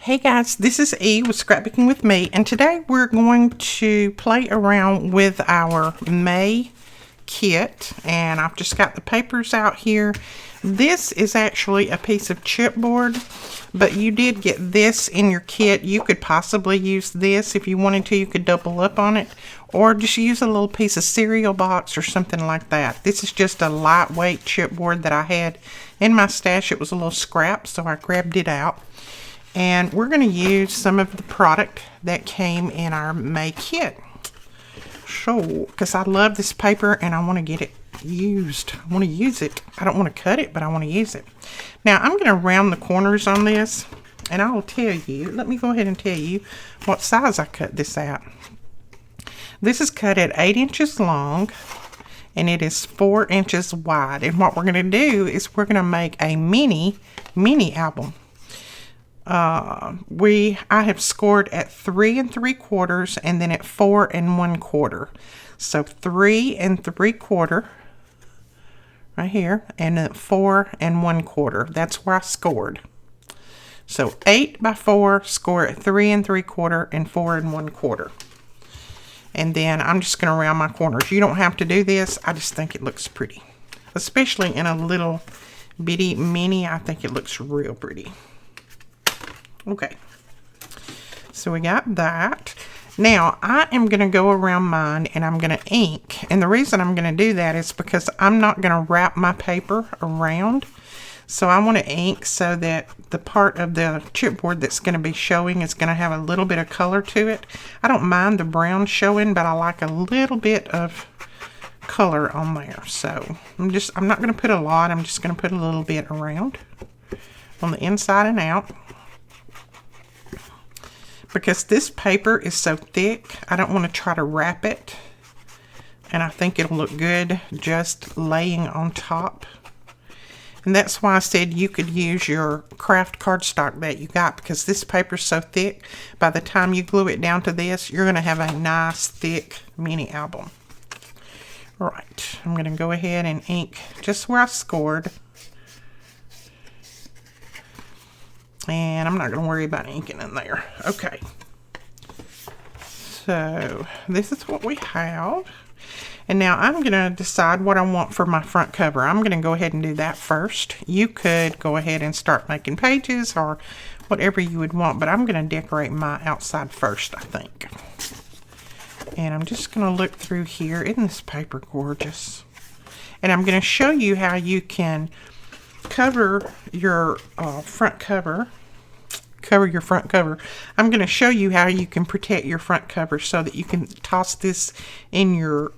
Hey guys, this is E with Scrapbooking with Me, and today we're going to play around with our May kit, and I've just got the papers out here. This is actually a piece of chipboard, but you did get this in your kit. You could possibly use this if you wanted to. You could double up on it, or just use a little piece of cereal box or something like that. This is just a lightweight chipboard that I had in my stash. It was a little scrap, so I grabbed it out. And we're going to use some of the product that came in our May kit. So, because I love this paper and I want to get it used. I want to use it. I don't want to cut it, but I want to use it. Now, I'm going to round the corners on this, and I will tell you, let me go ahead and tell you what size I cut this out. This is cut at 8 inches long, and it is 4 inches wide. And what we're going to do is we're going to make a mini album. I have scored at 3 3/4 and then at 4 1/4. So 3 3/4 right here, and then 4 1/4. That's where I scored. So 8 by 4, score at 3 3/4 and 4 1/4. And then I'm just going to round my corners. You don't have to do this. I just think it looks pretty, especially in a little bitty mini. I think it looks real pretty. Okay, so we got that. Now I am going to go around mine and I'm going to ink, and the reason I'm going to do that is because I'm not going to wrap my paper around, so I want to ink so that the part of the chipboard that's going to be showing is going to have a little bit of color to it. I don't mind the brown showing, but I like a little bit of color on there. So I'm not going to put a lot. I'm just going to put a little bit around on the inside and out. Because this paper is so thick, I don't want to try to wrap it. And I think it'll look good just laying on top. And that's why I said you could use your craft cardstock that you got, because this paper is so thick, by the time you glue it down to this, you're going to have a nice thick mini album. All right, I'm going to go ahead and ink just where I scored. And I'm not going to worry about inking in there. Okay. So this is what we have. And now I'm going to decide what I want for my front cover. I'm going to go ahead and do that first. You could go ahead and start making pages or whatever you would want, but I'm going to decorate my outside first, I think. And I'm just going to look through here. Isn't this paper gorgeous? And I'm going to show you how you can cover your front cover. Cover your front cover. I'm going to show you how you can protect your front cover so that you can toss this in your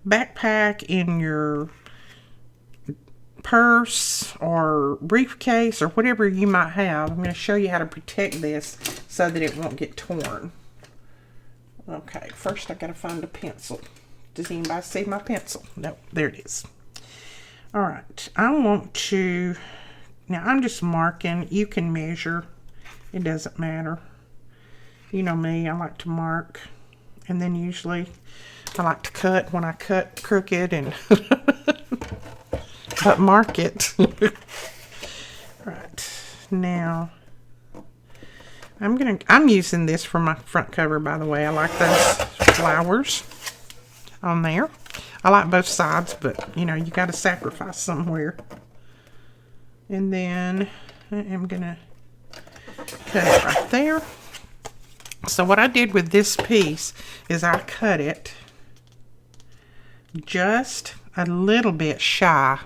backpack, in your purse or briefcase or whatever you might have. I'm going to show you how to protect this so that it won't get torn. Okay, first I got to find a pencil. Does anybody see my pencil? No, there it is. All right, I want to, now I'm just marking. You can measure. It doesn't matter. You know me, I like to mark. And then usually I like to cut when I cut crooked and but mark it. Right, now I'm using this for my front cover, by the way. I like those flowers on there. I like both sides, but you know, you got to sacrifice somewhere. And then I am going to cut it right there. So what I did with this piece is I cut it just a little bit shy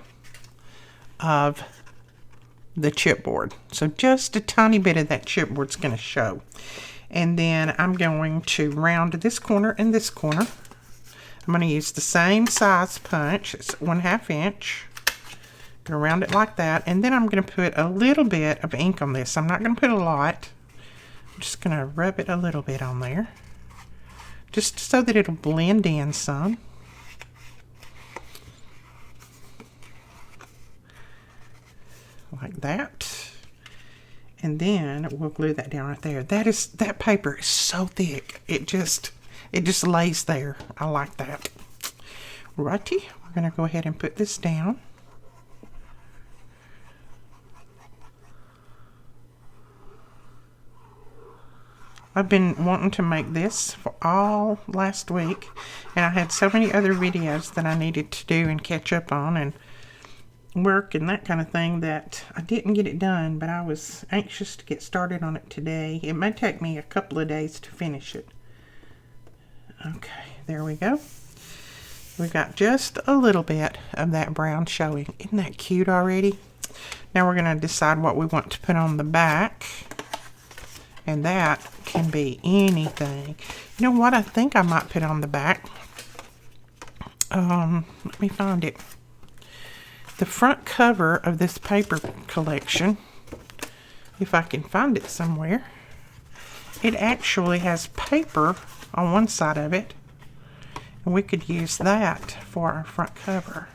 of the chipboard. So just a tiny bit of that chipboard's going to show. And then I'm going to round this corner and this corner. I'm going to use the same size punch. It's 1/2 inch. I'm going to round it like that. And then I'm going to put a little bit of ink on this. I'm not going to put a lot. I'm just going to rub it a little bit on there, just so that it'll blend in some. Like that. And then we'll glue that down right there. That paper is so thick. It just lays there. I like that. Righty, we're going to go ahead and put this down. I've been wanting to make this for all last week, and I had so many other videos that I needed to do and catch up on and work and that kind of thing that I didn't get it done, but I was anxious to get started on it today. It may take me a couple of days to finish it. Okay, there we go. We got just a little bit of that brown showing. Isn't that cute already? Now we're going to decide what we want to put on the back. And that can be anything. You know what I think I might put on the back? Let me find it. The front cover of this paper collection, if I can find it somewhere, it actually has paper on one side of it. And we could use that for our front cover.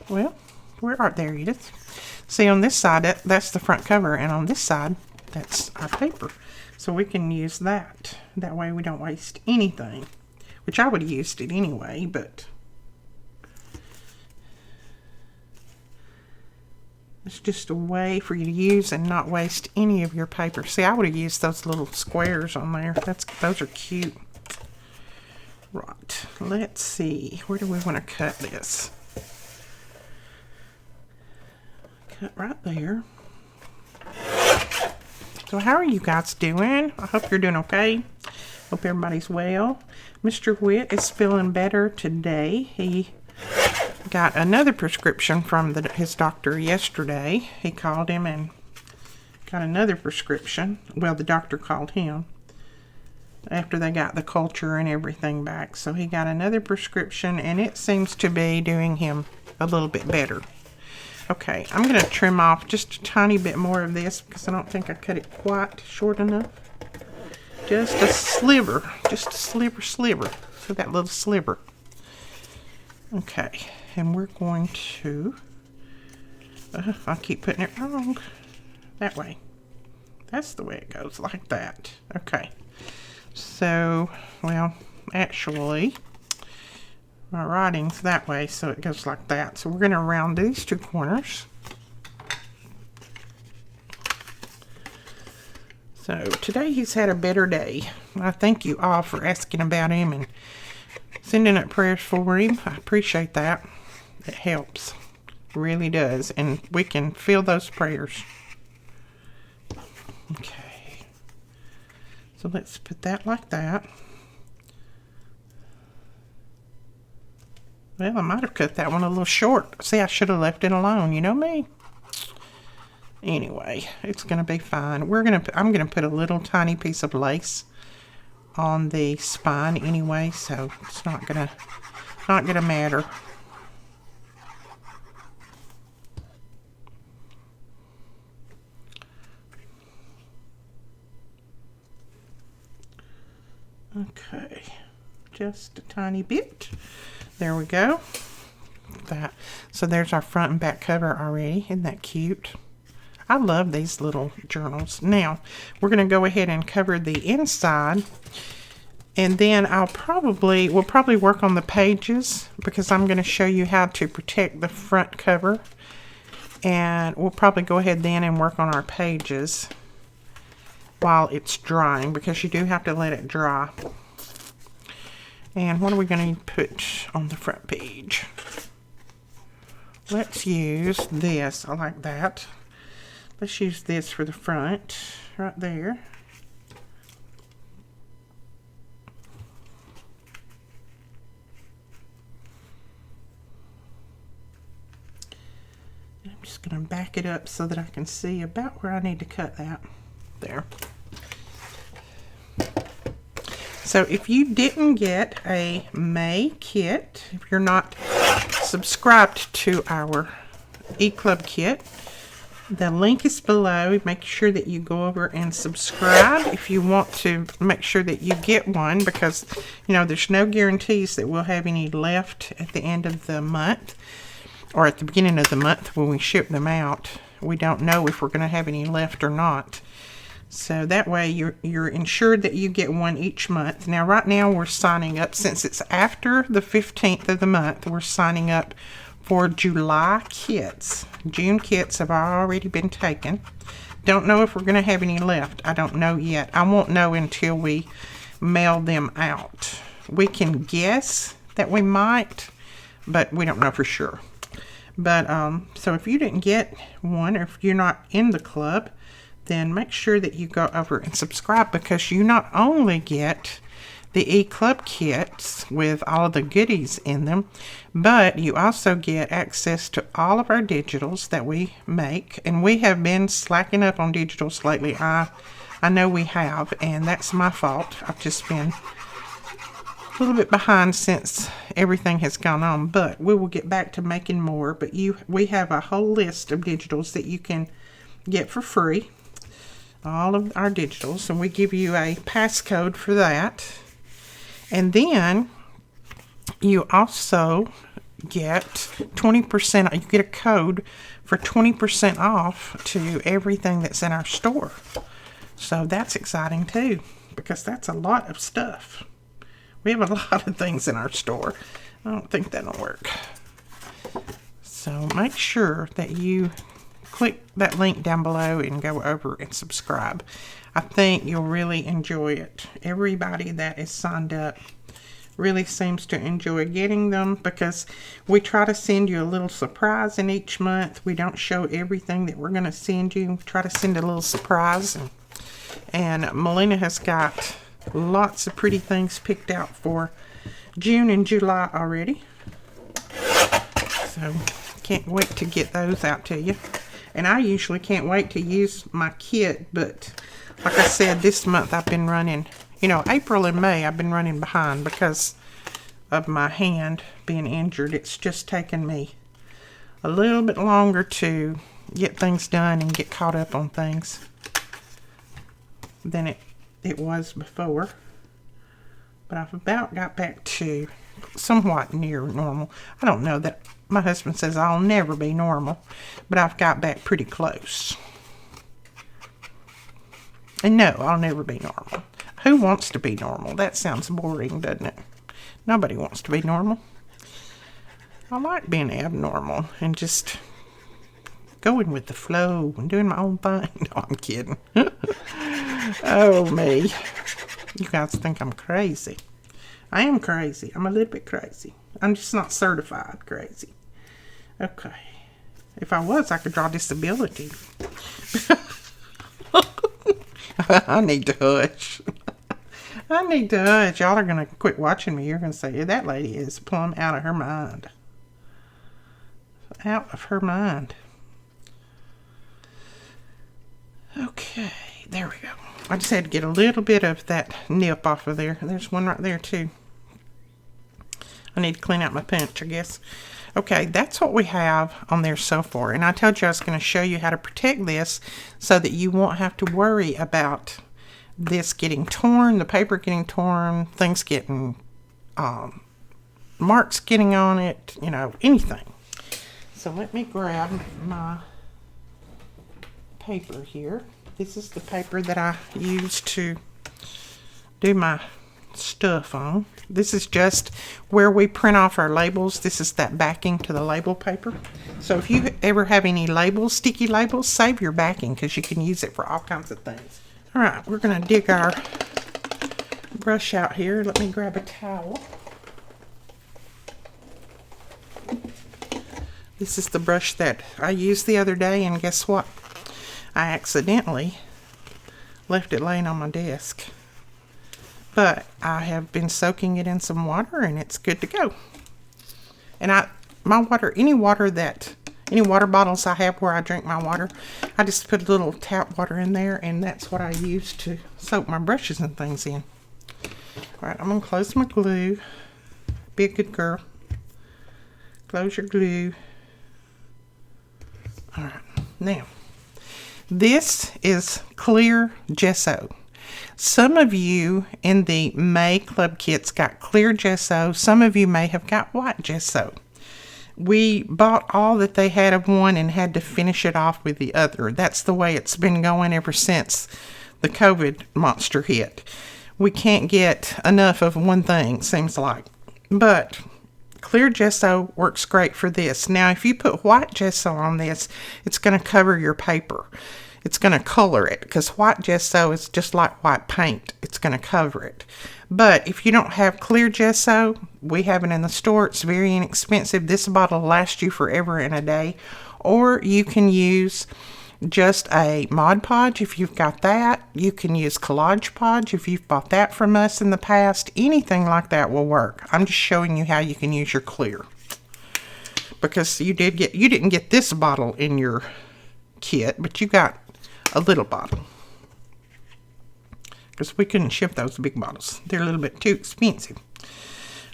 Well, there it is. See, on this side, that's the front cover, and on this side, that's our paper. So we can use that. That way we don't waste anything. Which I would have used it anyway, but it's just a way for you to use and not waste any of your paper. See, I would have used those little squares on there. Those are cute. Right. Let's see. Where do we want to cut this? Cut right there. So how are you guys doing? I hope you're doing okay. Hope everybody's well. Mr. Witt is feeling better today. He got another prescription from his doctor yesterday. He called him and got another prescription. Well, the doctor called him after they got the culture and everything back. So he got another prescription, and it seems to be doing him a little bit better. Okay, I'm going to trim off just a tiny bit more of this because I don't think I cut it quite short enough. Just a sliver. Just a sliver. So that little sliver. Okay, and we're going to... I keep putting it wrong. That way. That's the way it goes, like that. Okay. So, well, actually... my writing's that way, so it goes like that. So we're going to round these two corners. So today he's had a better day. I thank you all for asking about him and sending up prayers for him. I appreciate that. It helps. It really does. And we can feel those prayers. Okay. So let's put that like that. Well, I might have cut that one a little short. See, I should have left it alone. You know me. Anyway, it's going to be fine. I'm going to put a little tiny piece of lace on the spine anyway, so it's not going to matter. Okay. Just a tiny bit. There we go. So there's our front and back cover already. Isn't that cute? I love these little journals. Now, we're going to go ahead and cover the inside. And then we'll probably work on the pages because I'm going to show you how to protect the front cover. And we'll probably go ahead then and work on our pages while it's drying because you do have to let it dry. And what are we going to put on the front page? Let's use this. I like that. Let's use this for the front, right there. I'm just going to back it up so that I can see about where I need to cut that. There. So if you didn't get a May kit, if you're not subscribed to our e-club kit, the link is below. Make sure that you go over and subscribe if you want to make sure that you get one because, you know, there's no guarantees that we'll have any left at the end of the month or at the beginning of the month when we ship them out. We don't know if we're going to have any left or not. So that way you're ensured that you get one each month. Now right now we're signing up, since it's after the 15th of the month, we're signing up for July kits. June kits have already been taken. Don't know if we're going to have any left. I don't know yet. I won't know until we mail them out. We can guess that we might, but we don't know for sure. But so if you didn't get one, or if you're not in the club, then make sure that you go over and subscribe, because you not only get the e-club kits with all of the goodies in them, but you also get access to all of our digitals that we make. And we have been slacking up on digitals lately. I know we have, and that's my fault. I've just been a little bit behind since everything has gone on, but we will get back to making more. But we have a whole list of digitals that you can get for free, all of our digitals, and we give you a passcode for that. And then you also get 20%, you get a code for 20% off to everything that's in our store. So that's exciting too, because that's a lot of stuff. We have a lot of things in our store. I don't think that'll work. So make sure that you click that link down below and go over and subscribe. I think you'll really enjoy it. Everybody that is signed up really seems to enjoy getting them, because we try to send you a little surprise in each month. We don't show everything that we're going to send you. We try to send a little surprise. And Melina has got lots of pretty things picked out for June and July already. So can't wait to get those out to you. And I usually can't wait to use my kit, but like I said, this month I've been running, April and May I've been running behind because of my hand being injured. It's just taken me a little bit longer to get things done and get caught up on things than it was before. But I've about got back to somewhat near normal. I don't know that my husband says I'll never be normal, but I've got back pretty close. And no, I'll never be normal. Who wants to be normal? That sounds boring, doesn't it? Nobody wants to be normal. I like being abnormal and just going with the flow and doing my own thing. No, I'm kidding. Oh, me. You guys think I'm crazy. I am crazy. I'm a little bit crazy. I'm just not certified crazy. Okay. If I was, I could draw disability. I need to hush. I need to hush. Y'all are going to quit watching me. You're going to say, that lady is plumb out of her mind. Out of her mind. Okay. There we go. I just had to get a little bit of that nip off of there. There's one right there too. I need to clean out my punch, I guess. Okay, that's what we have on there so far. And I told you I was going to show you how to protect this so that you won't have to worry about this getting torn, the paper getting torn, things getting, marks getting on it, anything. So let me grab my paper here. This is the paper that I use to do my stuff on. This is just where we print off our labels. This is that backing to the label paper. So if you ever have any labels, sticky labels, save your backing because you can use it for all kinds of things. All right, we're going to dig our brush out here. Let me grab a towel. This is the brush that I used the other day, and guess what? I accidentally left it laying on my desk. But I have been soaking it in some water and it's good to go. And any water bottles I have where I drink my water, I just put a little tap water in there, and that's what I use to soak my brushes and things in. All right, I'm going to close my glue. Be a good girl. Close your glue. All right, now. This is clear gesso. Some of you in the May Club kits got clear gesso. Some of you may have got white gesso. We bought all that they had of one and had to finish it off with the other. That's the way it's been going ever since the COVID monster hit. We can't get enough of one thing, seems like. But clear gesso works great for this. Now, if you put white gesso on this, it's going to cover your paper. It's going to color it, because white gesso is just like white paint. It's going to cover it. But if you don't have clear gesso, we have it in the store. It's very inexpensive. This bottle will last you forever and a day. Or you can use just a Mod Podge if you've got that. You can use Collage Podge if you've bought that from us in the past. Anything like that will work. I'm just showing you how you can use your clear, because you didn't get this bottle in your kit, but you got a little bottle, because we couldn't ship those big bottles. They're a little bit too expensive.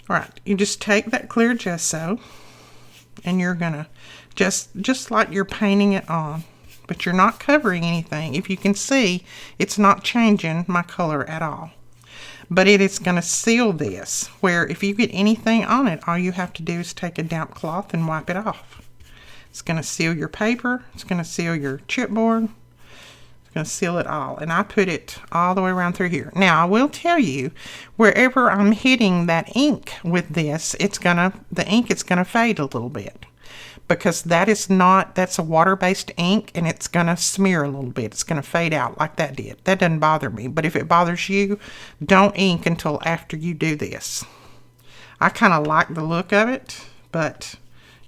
All right, you just take that clear gesso and you're gonna just like you're painting it on, but you're not covering anything. If you can see, it's not changing my color at all, but it is going to seal this, where if you get anything on it, all you have to do is take a damp cloth and wipe it off. It's going to seal your paper. It's going to seal your chipboard. It's going to seal it all. And I put it all the way around through here. Now, I will tell you, wherever I'm hitting that ink with this, the ink is going to fade a little bit, because that's a water-based ink, and it's going to smear a little bit. It's going to fade out like that did. That doesn't bother me, but if it bothers you, don't ink until after you do this. I kind of like the look of it, but,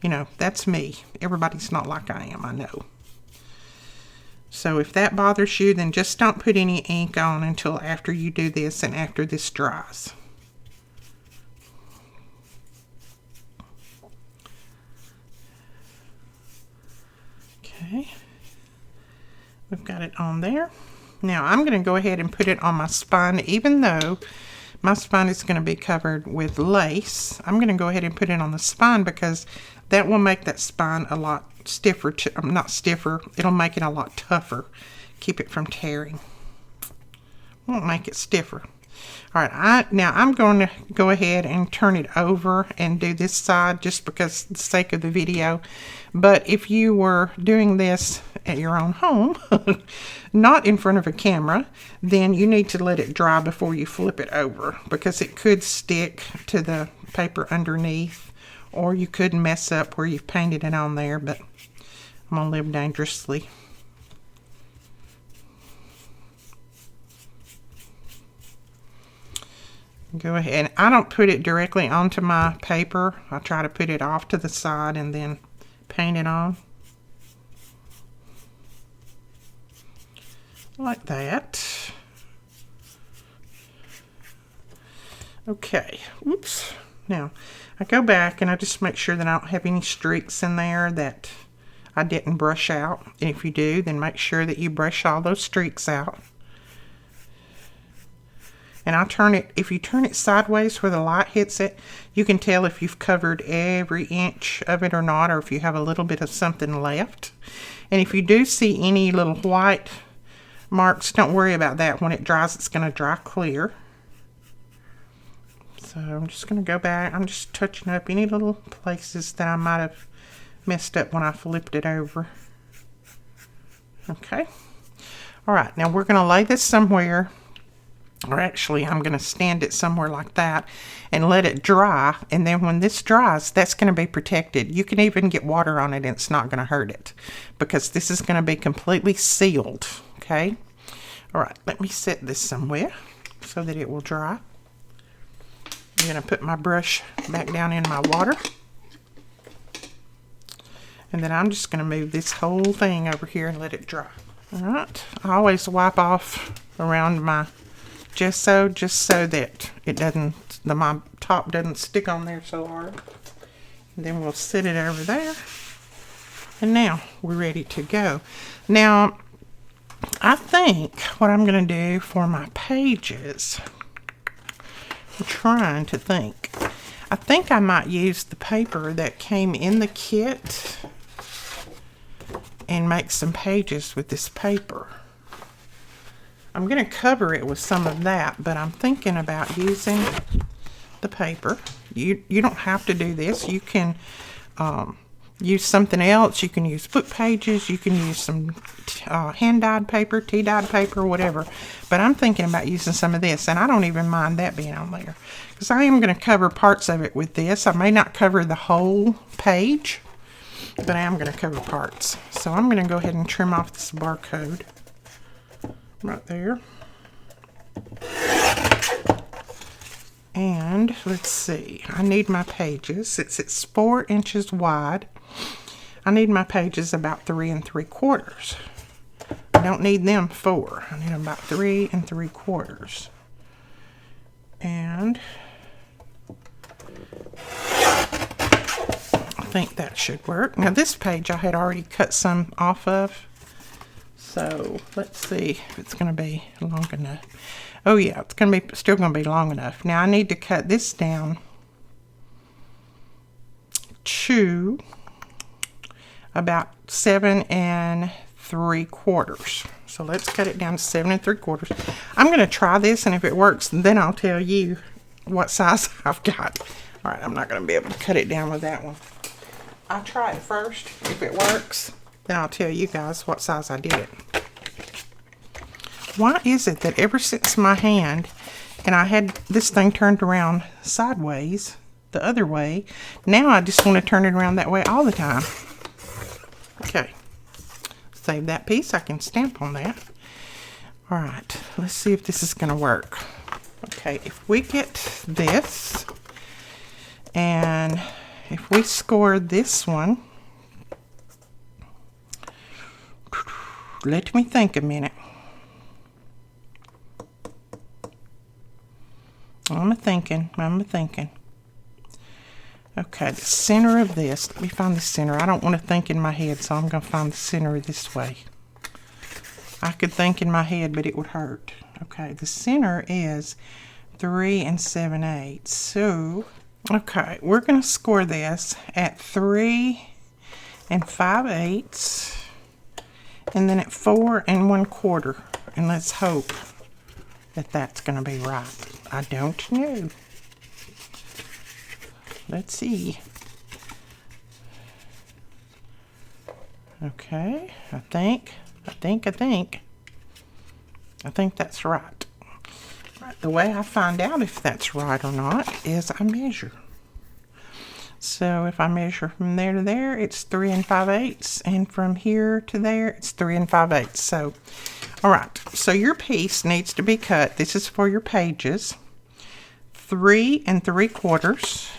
you know, that's me. Everybody's not like I am, I know. So if that bothers you, then just don't put any ink on until after you do this and after this dries. Okay, we've got it on there. Now I'm going to go ahead and put it on my spine. Even though my spine is going to be covered with lace, I'm going to go ahead and put it on the spine, because that will make that spine a lot stiffer. Not stiffer, it'll make it a lot tougher. Keep it from tearing. Won't make it stiffer. All right, now I'm going to go ahead and turn it over and do this side, just because of the sake of the video. But if you were doing this at your own home, not in front of a camera, then you need to let it dry before you flip it over, because it could stick to the paper underneath, or you could mess up where you've painted it on there. But I'm going to live dangerously. Go ahead. I don't put it directly onto my paper. I try to put it off to the side and then paint it on. Like that. Okay. Oops. Now, I go back and I just make sure that I don't have any streaks in there that I didn't brush out. And if you do, then make sure that you brush all those streaks out. And I'll turn it, if you turn it sideways where the light hits it, you can tell if you've covered every inch of it or not, or if you have a little bit of something left. And if you do see any little white marks, don't worry about that. When it dries, it's going to dry clear. So I'm just going to go back. I'm just touching up any little places that I might have messed up when I flipped it over. Okay. All right, now we're going to lay this somewhere. Or actually, I'm going to stand it somewhere like that and let it dry. And then when this dries, that's going to be protected. You can even get water on it and it's not going to hurt it, because this is going to be completely sealed. Okay? All right, let me set this somewhere so that it will dry. I'm going to put my brush back down in my water. And then I'm just going to move this whole thing over here and let it dry. All right. I always wipe off around my gesso just so that it doesn't, my top doesn't stick on there so hard. And then we'll set it over there. And now we're ready to go. Now, I think what I'm going to do for my pages, I'm trying to think. I think I might use the paper that came in the kit and make some pages with this paper. I'm going to cover it with some of that, but I'm thinking about using the paper. You don't have to do this. You can use something else. You can use book pages. You can use some hand-dyed paper, tea-dyed paper, whatever. But I'm thinking about using some of this, and I don't even mind that being on there, because I am going to cover parts of it with this. I may not cover the whole page, but I am going to cover parts. So I'm going to go ahead and trim off this barcode right there. And let's see, I need my pages. Since it's 4 inches wide, I need my pages about 3 3/4. I don't need them 4. I need them about 3 3/4. And I think that should work. Now this page I had already cut some off of. So let's see if it's going to be long enough. Oh yeah, it's going to be still going to be long enough. Now I need to cut this down to about 7 3/4. So let's cut it down to 7 3/4. I'm going to try this, and if it works, then I'll tell you what size I've got. All right, I'm not going to be able to cut it down with that one. I'll try it first. If it works, then I'll tell you guys what size I did it. Why is it that ever since my hand, and I had this thing turned around sideways, the other way, now I just want to turn it around that way all the time. Okay, save that piece. I can stamp on that. All right, let's see if this is going to work. Okay, if we get this, and if we score this one, let me think a minute. I'm thinking. Okay, the center of this. Let me find the center. I don't want to think in my head, so I'm going to find the center this way. I could think in my head, but it would hurt. Okay, the center is 3 7/8. So, okay, we're going to score this at 3 5/8, and then at 4 1/4. And let's hope that that's going to be right. I don't know. Let's see. Okay, I think that's right. The way I find out if that's right or not is I measure. So if I measure from there to there, it's 3 5/8, and from here to there, it's 3 5/8. So, all right. So your piece needs to be cut. This is for your pages. 3 3/4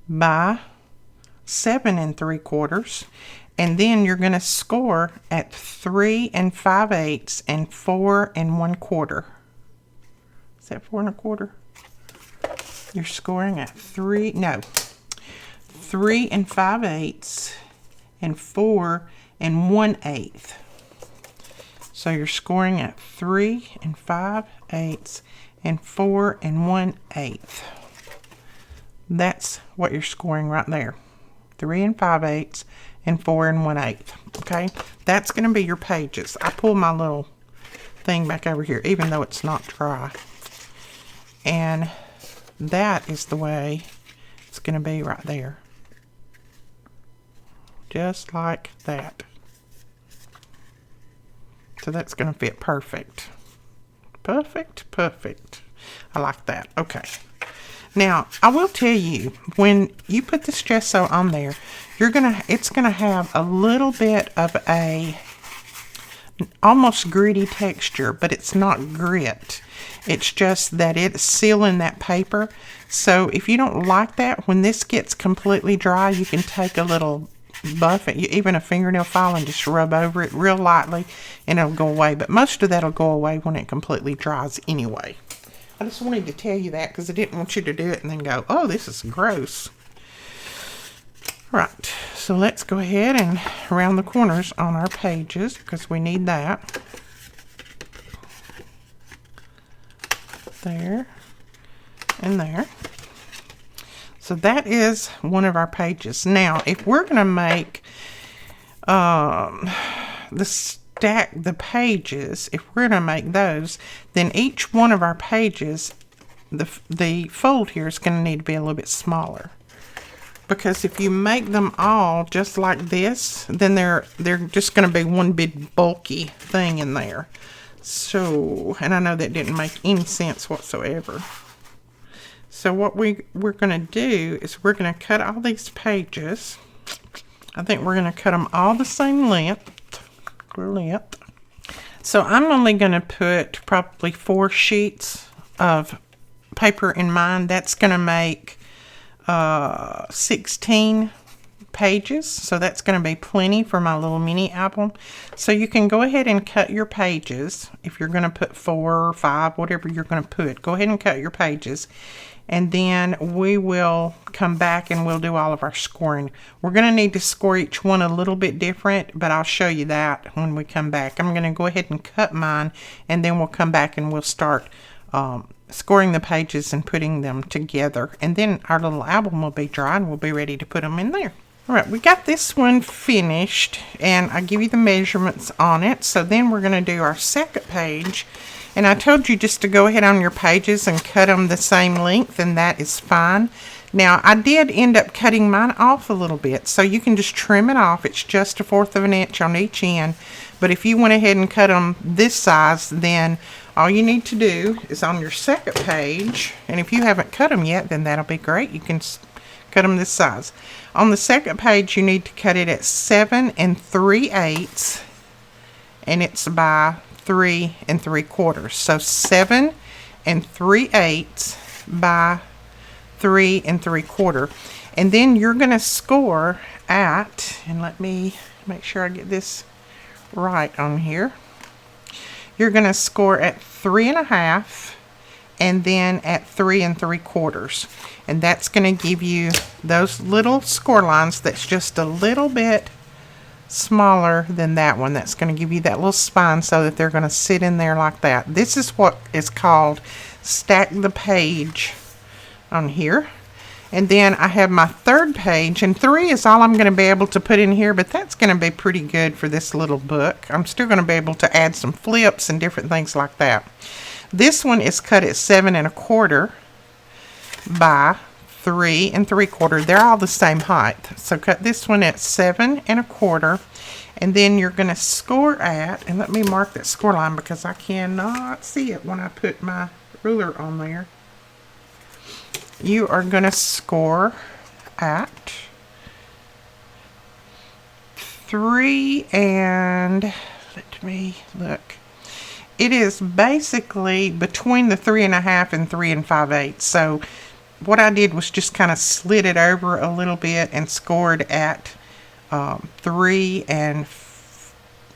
by 7 3/4, and then you're going to score at 3 5/8 and 4 1/4. Is that 4 1/4? You're scoring at 3 5/8 and 4 1/8. So you're scoring at 3 5/8 and 4 1/8. That's what you're scoring right there. 3 5/8 and 4 1/8. Okay, that's going to be your pages. I pull my little thing back over here, even though it's not dry. And that is the way it's going to be right there. Just like that. So that's going to fit perfect. Perfect. I like that. Okay. Now, I will tell you, when you put this gesso on there, it's gonna have a little bit of a almost gritty texture, but it's not grit. It's just that it's sealing that paper. So if you don't like that, when this gets completely dry, you can take a little buff, even a fingernail file, and just rub over it real lightly, and it'll go away. But most of that will go away when it completely dries anyway. I just wanted to tell you that because I didn't want you to do it and then go, oh, this is gross. Right, so let's go ahead and round the corners on our pages because we need that. There and there. So that is one of our pages. Now, if we're going to make the pages, if we're going to make those, then each one of our pages, the fold here is going to need to be a little bit smaller, because if you make them all just like this, then they're just going to be one big bulky thing in there. So, and I know that didn't make any sense whatsoever. So what we're going to do is we're going to cut all these pages. I think we're going to cut them all the same length. So I'm only going to put probably 4 sheets of paper in mine. That's going to make 16 pages. So that's going to be plenty for my little mini album. So you can go ahead and cut your pages. If you're going to put 4 or 5, whatever you're going to put, go ahead and cut your pages. And then we will come back and we'll do all of our scoring. We're going to need to score each one a little bit different, but I'll show you that when we come back. I'm going to go ahead and cut mine, and then we'll come back and we'll start scoring the pages and putting them together. And then our little album will be dry and we'll be ready to put them in there. All right, we got this one finished, and I give you the measurements on it. So then we're going to do our second page. And I told you just to go ahead on your pages and cut them the same length, and that is fine. Now, I did end up cutting mine off a little bit, so you can just trim it off. It's just 1/4 of an inch on each end. But if you went ahead and cut them this size, then all you need to do is on your second page, and if you haven't cut them yet, then that'll be great. You can cut them this size. On the second page, you need to cut it at 7 3/8, and it's by 3 3/4. So 7 3/8 by 3 3/4. And then you're going to score at, and let me make sure I get this right on here. You're going to score at 3 1/2 and then at 3 3/4. And that's going to give you those little score lines that's just a little bit smaller than that one. That's going to give you that little spine so that they're going to sit in there like that. This is what is called stack the page on here. And then I have my third page, and 3 is all I'm going to be able to put in here, but that's going to be pretty good for this little book. I'm still going to be able to add some flips and different things like that. This one is cut at 7 1/4 by 3 3/4. They're all the same height. So cut this one at 7 1/4, and then you're going to score at, and let me mark that score line because I cannot see it when I put my ruler on there. You are going to score at 3 and, let me look. It is basically between the 3 1/2 and 3 5/8. So what I did was just kind of slid it over a little bit and scored at 3 and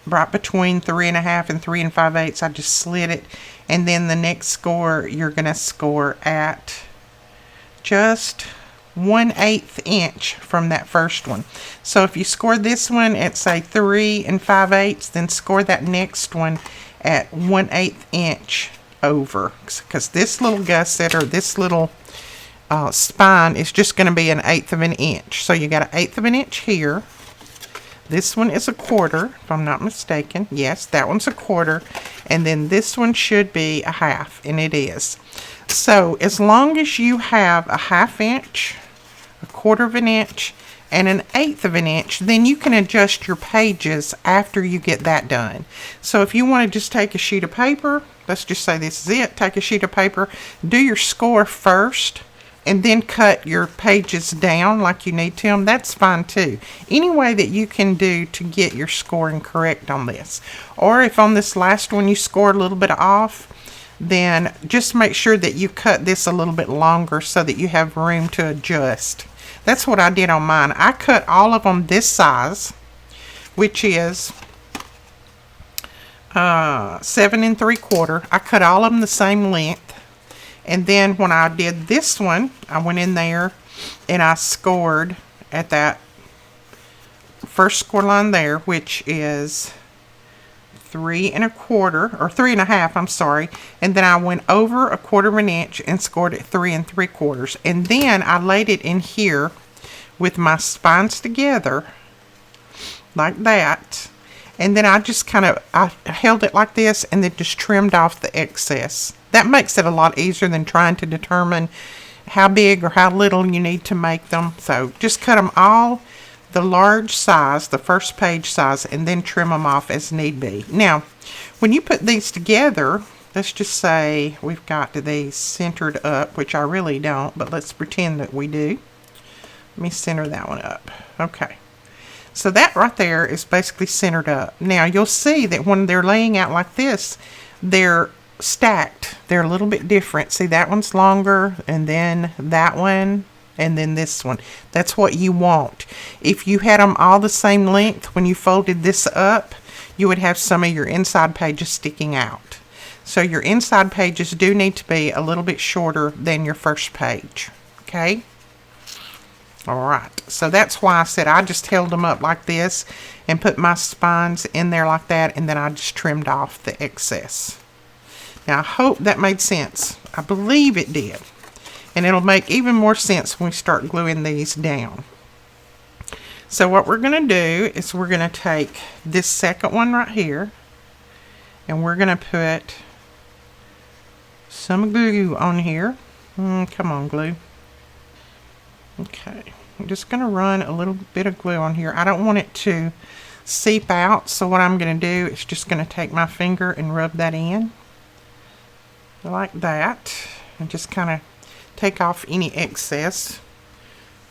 right between 3 1/2 and 3 5/8. I just slid it, and then the next score you're going to score at just 1/8 inch from that first one. So if you score this one at say 3 5/8, then score that next one at 1/8 inch over, because this little gusset or this little spine is just going to be 1/8 of an inch. So you got 1/8 of an inch here. This one is 1/4, if I'm not mistaken. Yes, that one's 1/4, and then this one should be 1/2, and it is. So as long as you have 1/2 inch, 1/4 of an inch, and 1/8 of an inch, then you can adjust your pages after you get that done. So if you want to just take a sheet of paper, let's just say this is it, take a sheet of paper, do your score first, and then cut your pages down like you need to them, that's fine too. Any way that you can do to get your scoring correct on this. Or if on this last one you score a little bit off, then just make sure that you cut this a little bit longer so that you have room to adjust. That's what I did on mine. I cut all of them this size, which is 7 3/4. I cut all of them the same length. And then when I did this one, I went in there and I scored at that first score line there, which is 3 1/4 or 3 1/2, I'm sorry, and then I went over 1/4 of an inch and scored at 3 3/4, and then I laid it in here with my spines together like that, and then I just I held it like this and then just trimmed off the excess. That makes it a lot easier than trying to determine how big or how little you need to make them. So just cut them all the large size, the first page size, and then trim them off as need be. Now, when you put these together, let's just say we've got these centered up, which I really don't, but let's pretend that we do. Let me center that one up. Okay. So that right there is basically centered up. Now you'll see that when they're laying out like this, they're stacked. They're a little bit different. See, that one's longer, and then that one, and then this one. That's what you want. If you had them all the same length when you folded this up, you would have some of your inside pages sticking out. So your inside pages do need to be a little bit shorter than your first page. Okay? Alright, so that's why I said I just held them up like this and put my spines in there like that, and then I just trimmed off the excess. Now I hope that made sense. I believe it did. And it'll make even more sense when we start gluing these down. So what we're going to do is we're going to take this second one right here, and we're going to put some glue on here. Come on, glue. Okay, I'm just going to run a little bit of glue on here. I don't want it to seep out, so what I'm going to do is just going to take my finger and rub that in like that, and just kind of take off any excess.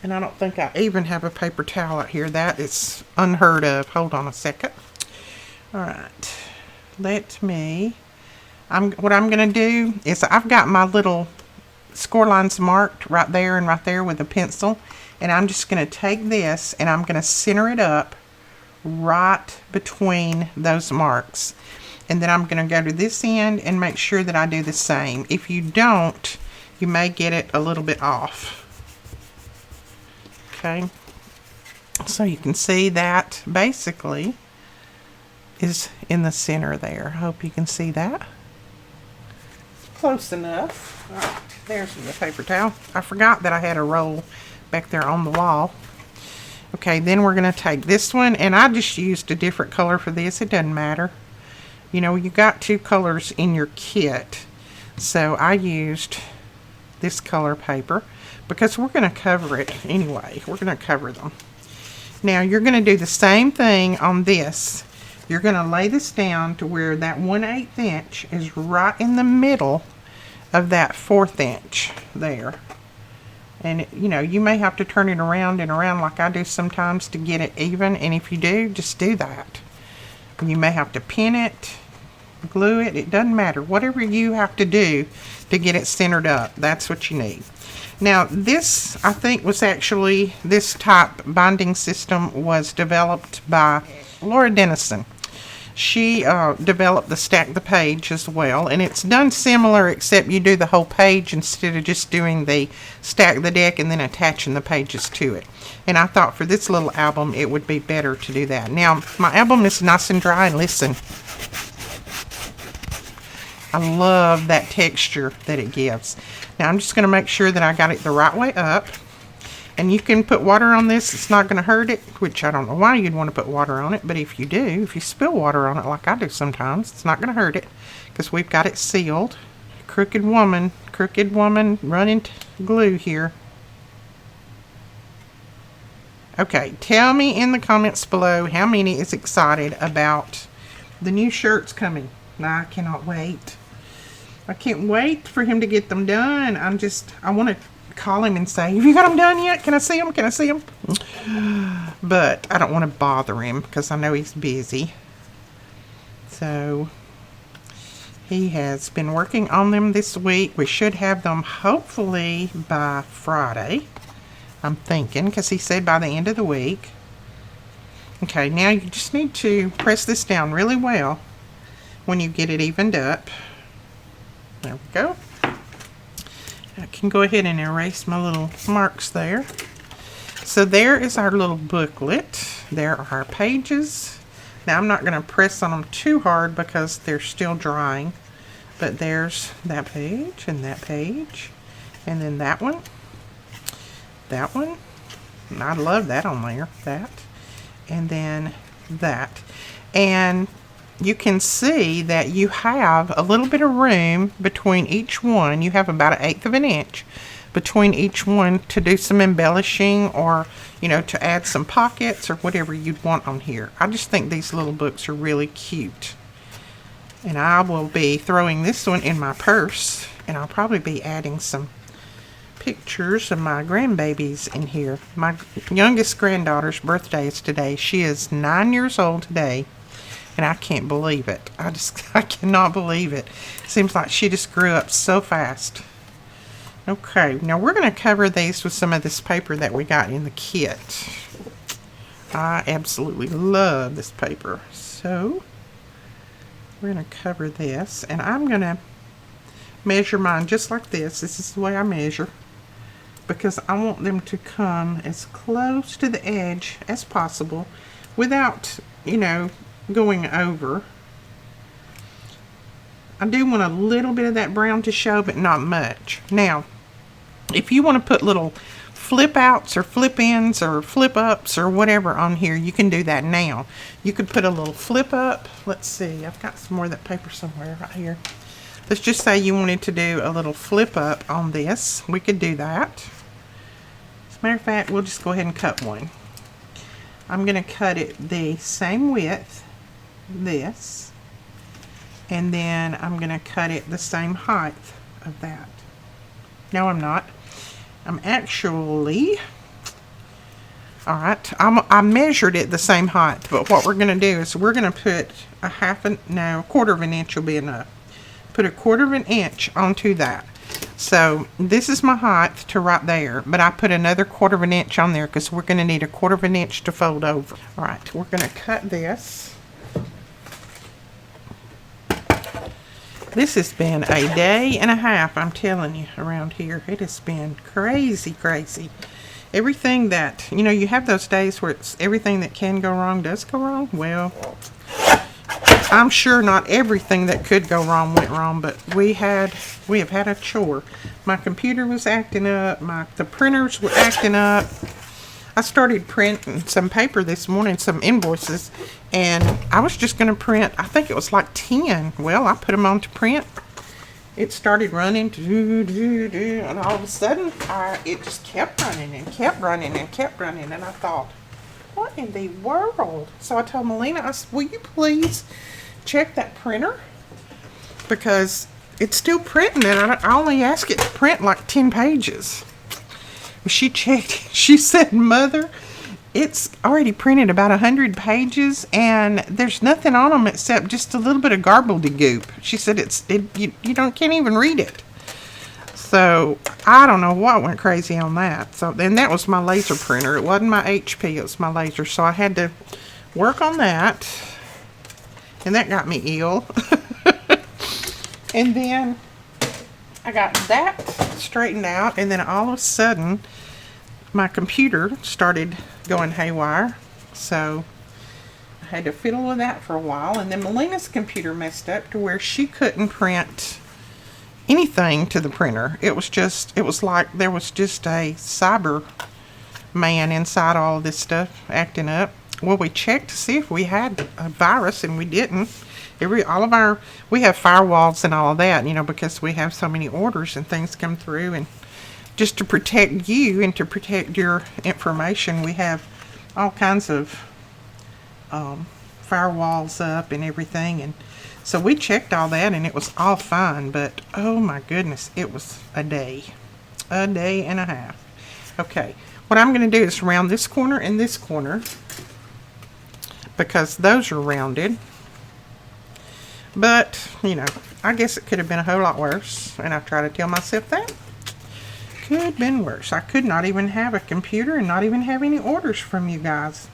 And I don't think I even have a paper towel out here. That is unheard of. Hold on a second. Alright, what I'm going to do is I've got my little score lines marked right there and right there with a pencil, and I'm just going to take this and I'm going to center it up right between those marks, and then I'm going to go to this end and make sure that I do the same. If you don't, you may get it a little bit off. Okay, so you can see that basically is in the center there. I hope you can see that. Close enough. All right, there's the paper towel. I forgot that I had a roll back there on the wall. Okay, then we're going to take this one, and I just used a different color for this. It doesn't matter. You know, you got two colors in your kit. So I used this color paper because we're going to cover it anyway. We're going to cover them. Now you're going to do the same thing on this. You're going to lay this down to where that 1/8 inch is right in the middle of that 1/4 inch there. And you know, you may have to turn it around and around like I do sometimes to get it even, and if you do, just do that. You may have to pin it, glue it, it doesn't matter. Whatever you have to do to get it centered up, that's what you need. Now this, I think, was actually, this type binding system was developed by Laura Dennison. She developed the Stack the Page as well, and it's done similar, except you do the whole page instead of just doing the stack the deck and then attaching the pages to it. And I thought for this little album it would be better to do that. Now my album is nice and dry, and listen, I love that texture that it gives. Now I'm just going to make sure that I got it the right way up. And you can put water on this, it's not going to hurt it, which I don't know why you'd want to put water on it, but if you do, if you spill water on it like I do sometimes, it's not going to hurt it, because we've got it sealed. Crooked woman running glue here. Okay, tell me in the comments below how many is excited about the new shirts coming. I cannot wait. I can't wait for him to get them done. I want to call him and say, have you got them done yet? Can I see them? Can I see them? But I don't want to bother him because I know he's busy. So he has been working on them this week. We should have them hopefully by Friday, I'm thinking, because he said by the end of the week. Okay, now you just need to press this down really well when you get it evened up. There we go. I can go ahead and erase my little marks there. So there is our little booklet. There are our pages. Now I'm not going to press on them too hard because they're still drying. But there's that page and that page. And then that one. That one. And I love that on there. That. And then that. And you can see that you have a little bit of room between each one. You have about 1/8 of an inch between each one to do some embellishing, or, you know, to add some pockets or whatever you'd want on here. I just think these little books are really cute. And I will be throwing this one in my purse, and I'll probably be adding some pictures of my grandbabies in here. My youngest granddaughter's birthday is today. She is 9 years old today, and I can't believe it. I cannot believe it. Seems like she just grew up so fast. Okay, now we're going to cover these with some of this paper that we got in the kit. I absolutely love this paper. So we're going to cover this, and I'm going to measure mine just like this. This is the way I measure, because I want them to come as close to the edge as possible without, you know, going over. I do want a little bit of that brown to show, but not much. Now, if you want to put little flip outs or flip ins or flip ups or whatever on here, you can do that now. You could put a little flip up. Let's see, I've got some more of that paper somewhere right here. Let's just say you wanted to do a little flip up on this. We could do that. As a matter of fact, we'll just go ahead and cut one. I'm going to cut it the same width, this, and then I'm going to cut it the same height of that. No, I'm not. I'm actually, all right, I measured it the same height, but what we're going to do is we're going to put a quarter of an inch will be enough. Put a quarter of an inch onto that. So this is my height to right there, but I put another quarter of an inch on there because we're going to need a quarter of an inch to fold over. All right, we're going to cut this. This has been a day and a half, I'm telling you, around here. It has been crazy, crazy. Everything that, you know, you have those days where it's everything that can go wrong does go wrong. Well, I'm sure not everything that could go wrong went wrong, but we have had a chore. My computer was acting up. The printers were acting up. I started printing some paper this morning, some invoices, and I was just going to print, I think it was like 10. Well, I put them on to print. It started running, and all of a sudden, it just kept running and kept running and kept running, and I thought, what in the world? So I told Melina, I said, will you please check that printer? Because it's still printing, and I only ask it to print like 10 pages. She checked, she said, Mother, it's already printed about 100 pages, and there's nothing on them except just a little bit of gobbledygook. She said you can't even read it. So I don't know what went crazy on that. So then that was my laser printer. It wasn't my HP, it was my laser. So I had to work on that, and that got me ill. And then I got that straightened out, and then all of a sudden my computer started going haywire. So I had to fiddle with that for a while, and then Melina's computer messed up to where she couldn't print anything to the printer. It was like there was just a cyber man inside all of this stuff acting up. Well, we checked to see if we had a virus, and we didn't. We have firewalls and all of that, you know, because we have so many orders and things come through, and just to protect you and to protect your information, we have all kinds of firewalls up and everything. And so we checked all that, and it was all fine, but oh my goodness, it was a day and a half. Okay, what I'm going to do is round this corner and this corner, because those are rounded. But, you know, I guess it could have been a whole lot worse, and I try to tell myself that. Could have been worse. I could not even have a computer and not even have any orders from you guys.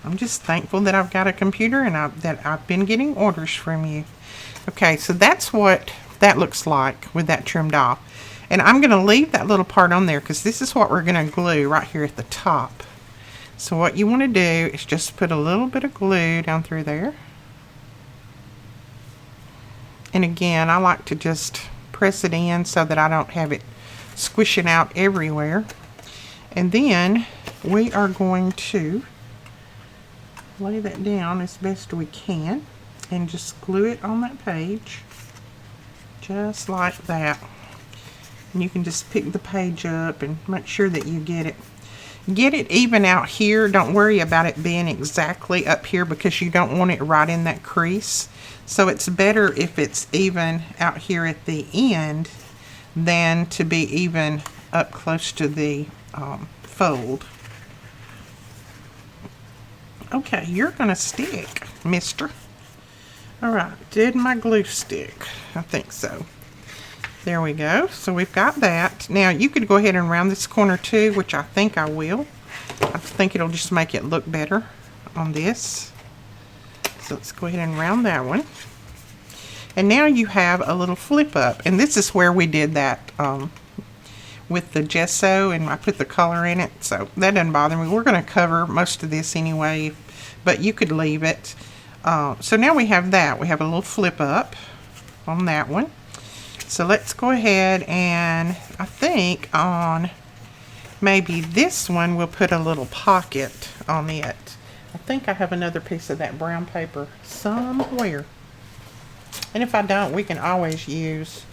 I'm just thankful that I've got a computer and that I've been getting orders from you. Okay, so that's what that looks like with that trimmed off. And I'm going to leave that little part on there because this is what we're going to glue right here at the top. So what you want to do is just put a little bit of glue down through there. And again, I like to just press it in so that I don't have it squishing out everywhere. And then we are going to lay that down as best we can and just glue it on that page. Just like that. And you can just pick the page up and make sure that you get it. Get it even out here. Don't worry about it being exactly up here because you don't want it right in that crease. So it's better if it's even out here at the end than to be even up close to the fold. Okay, you're gonna stick, mister. All right, did my glue stick? I think so. There we go. So we've got that. Now you could go ahead and round this corner too, which I think I will. I think it'll just make it look better on this. So let's go ahead and round that one. And now you have a little flip up. And this is where we did that with the gesso, and I put the color in it. So that doesn't bother me. We're going to cover most of this anyway, but you could leave it. So now we have that. We have a little flip up on that one. So let's go ahead and I think on maybe this one we'll put a little pocket on it. I think I have another piece of that brown paper somewhere. And if I don't, we can always use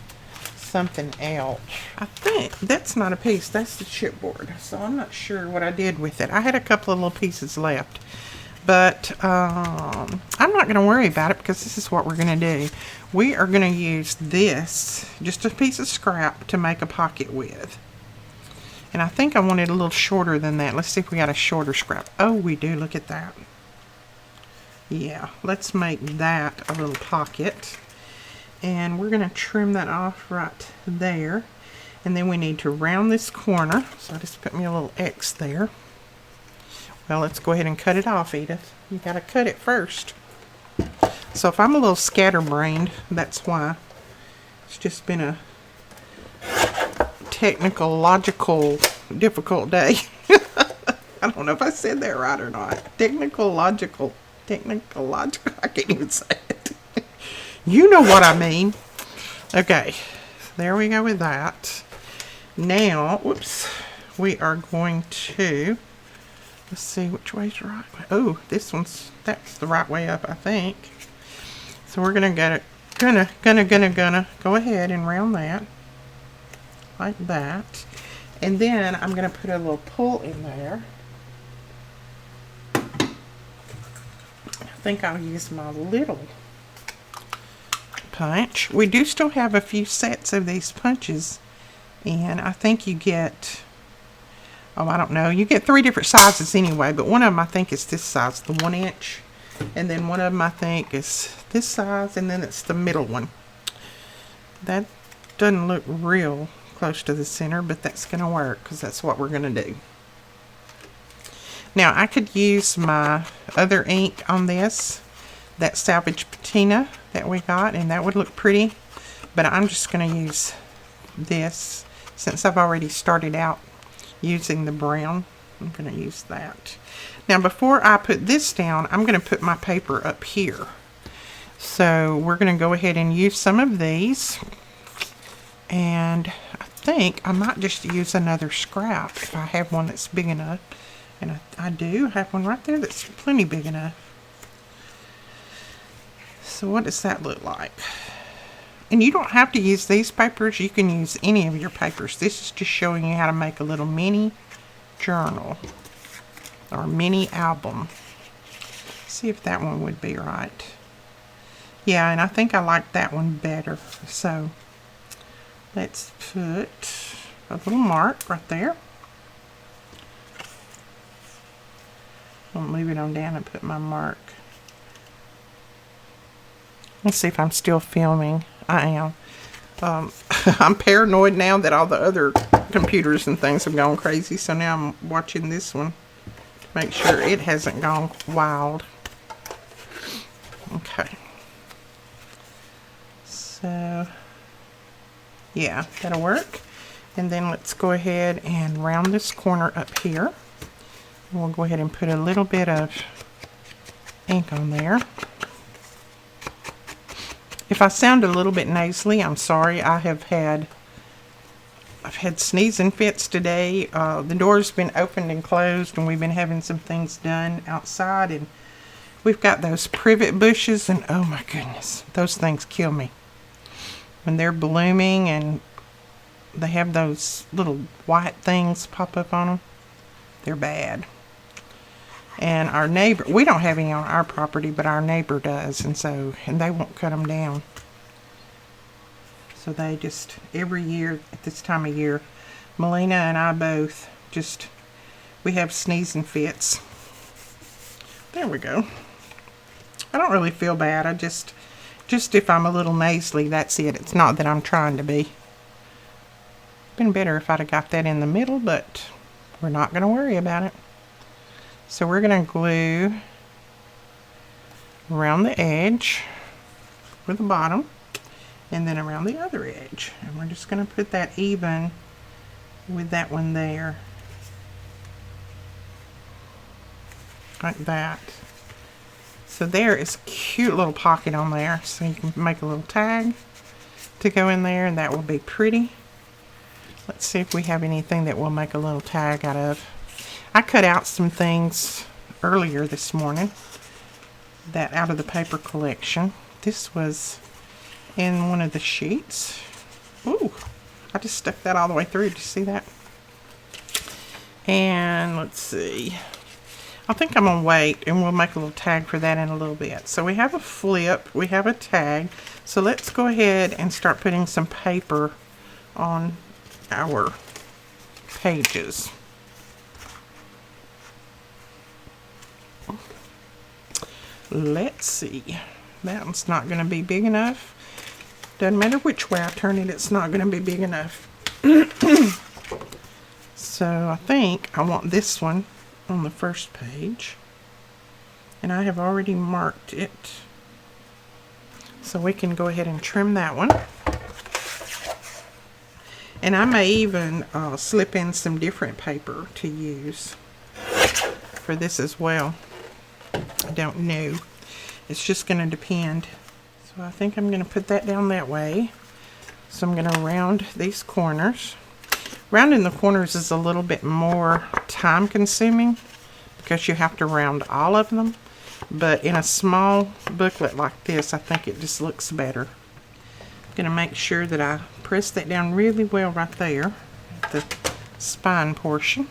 something else. I think that's not a piece, that's the chipboard. So I'm not sure what I did with it. I had a couple of little pieces left. But I'm not going to worry about it because this is what we're going to do. We are going to use this, just a piece of scrap, to make a pocket with. And I think I wanted a little shorter than that. Let's see if we got a shorter scrap. Oh, we do. Look at that. Yeah, let's make that a little pocket. And we're going to trim that off right there. And then we need to round this corner. So I just put me a little X there. Well, let's go ahead and cut it off, Edith. You gotta cut it first. So if I'm a little scatterbrained, that's why. It's just been a technical, logical, difficult day. I don't know if I said that right or not. Technical, logical, I can't even say it. You know what I mean. Okay, there we go with that. Now, whoops, we are going to, let's see which way's the right way. Oh, that's the right way up, I think. So we're gonna go ahead and round that like that, and then I'm gonna put a little pull in there. I think I'll use my little punch. We do still have a few sets of these punches, and I think you get, oh, I don't know, you get 3 different sizes anyway, but one of them I think is this size, the 1 inch, and then one of them I think is this size, and then it's the middle one. That doesn't look real close to the center, but that's going to work because that's what we're going to do. Now I could use my other ink on this, that Salvage Patina that we got, and that would look pretty, but I'm just going to use this since I've already started out using the brown. I'm going to use that. Now before I put this down, I'm going to put my paper up here. So we're going to go ahead and use some of these, and I think I might just use another scrap if I have one that's big enough, and I do have one right there that's plenty big enough. So what does that look like? And you don't have to use these papers, you can use any of your papers. This is just showing you how to make a little mini journal or mini album. See if that one would be right. Yeah, and I think I like that one better. So let's put a little mark right there. I'll move it on down and put my mark. Let's see if I'm still filming. I am. I'm paranoid now that all the other computers and things have gone crazy, so now I'm watching this one to make sure it hasn't gone wild. Okay. So, yeah, that'll work. And then let's go ahead and round this corner up here. We'll go ahead and put a little bit of ink on there. If I sound a little bit nasally, I'm sorry. I've had sneezing fits today. The door's been opened and closed, and we've been having some things done outside, and we've got those privet bushes, and oh my goodness, those things kill me when they're blooming, and they have those little white things pop up on them. They're bad. And our neighbor, we don't have any on our property, but our neighbor does, and they won't cut them down. So they just, every year at this time of year, Melina and I both just, we have sneezing fits. There we go. I don't really feel bad. I just if I'm a little nasally, that's it. It's not that I'm trying to be. Been better if I'd have got that in the middle, but we're not going to worry about it. So we're going to glue around the edge for the bottom, and then around the other edge. And we're just going to put that even with that one there. Like that. So there is a cute little pocket on there, so you can make a little tag to go in there, and that will be pretty. Let's see if we have anything that we'll make a little tag out of. I cut out some things earlier this morning that out of the paper collection. This was in one of the sheets. Ooh, I just stuck that all the way through. Did you see that? And let's see. I think I'm going to wait, and we'll make a little tag for that in a little bit. So we have a flip, we have a tag. So let's go ahead and start putting some paper on our pages. Let's see. That one's not going to be big enough. Doesn't matter which way I turn it, it's not going to be big enough. So I think I want this one on the first page, and I have already marked it, so we can go ahead and trim that one. And I may even slip in some different paper to use for this as well. I don't know, it's just going to depend. So I think I'm going to put that down that way. So I'm going to round these corners. Rounding the corners is a little bit more time consuming because you have to round all of them, but in a small booklet like this, I think it just looks better. I'm going to make sure that I press that down really well right there at the spine portion.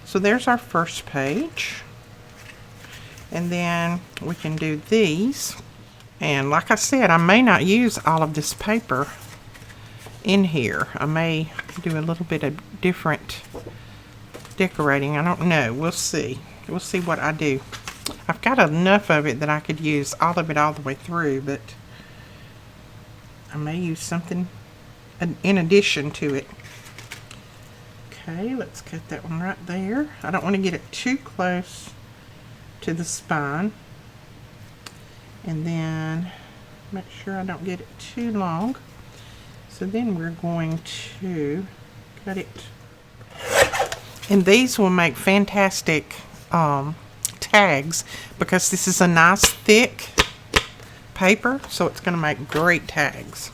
So there's our first page, and then we can do these. And like I said, I may not use all of this paper in here. I may do a little bit of different decorating. I don't know. We'll see. We'll see what I do. I've got enough of it that I could use all of it all the way through, but I may use something in addition to it. Okay, let's cut that one right there. I don't want to get it too close to the spine. And then make sure I don't get it too long. So then we're going to cut it. And these will make fantastic tags because this is a nice thick paper, so it's going to make great tags.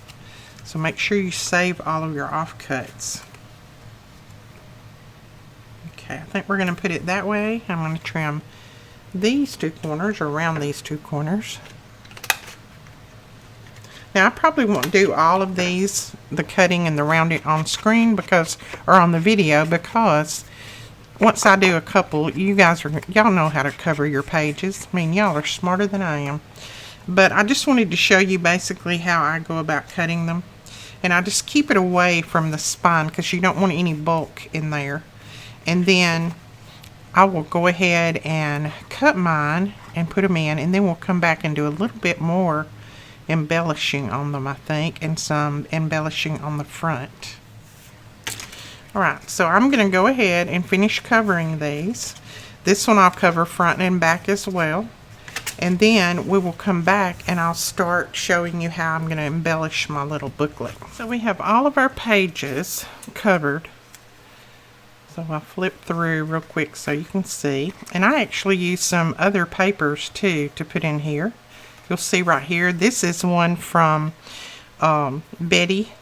So make sure you save all of your offcuts. Okay, I think we're going to put it that way. I'm going to trim these two corners, or around these two corners. Now I probably won't do all of these, the cutting and the rounding on screen because, or on the video, because once I do a couple, y'all know how to cover your pages. I mean, y'all are smarter than I am. But I just wanted to show you basically how I go about cutting them. And I just keep it away from the spine because you don't want any bulk in there. And then I will go ahead and cut mine and put them in, and then we'll come back and do a little bit more embellishing on them, I think, and some embellishing on the front. Alright, so I'm going to go ahead and finish covering these. This one I'll cover front and back as well. And then we will come back and I'll start showing you how I'm going to embellish my little booklet. So we have all of our pages covered. So I'll flip through real quick so you can see. And I actually use some other papers too to put in here. You'll see right here, this is one from Betty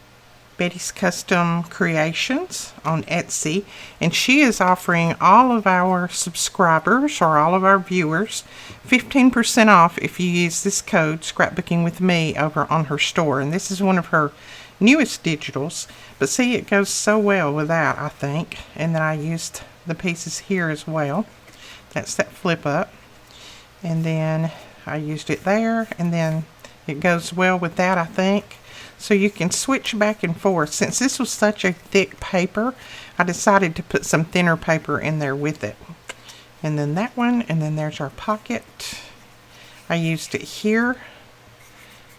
Betty's Custom Creations on Etsy, and she is offering all of our subscribers or all of our viewers 15% off if you use this code Scrapbooking with Me over on her store. And this is one of her newest digitals, but see, it goes so well with that, I think. And then I used the pieces here as well. That's that flip up, and then I used it there, and then it goes well with that, I think. So you can switch back and forth. Since this was such a thick paper, I decided to put some thinner paper in there with it. And then that one, and then there's our pocket. I used it here,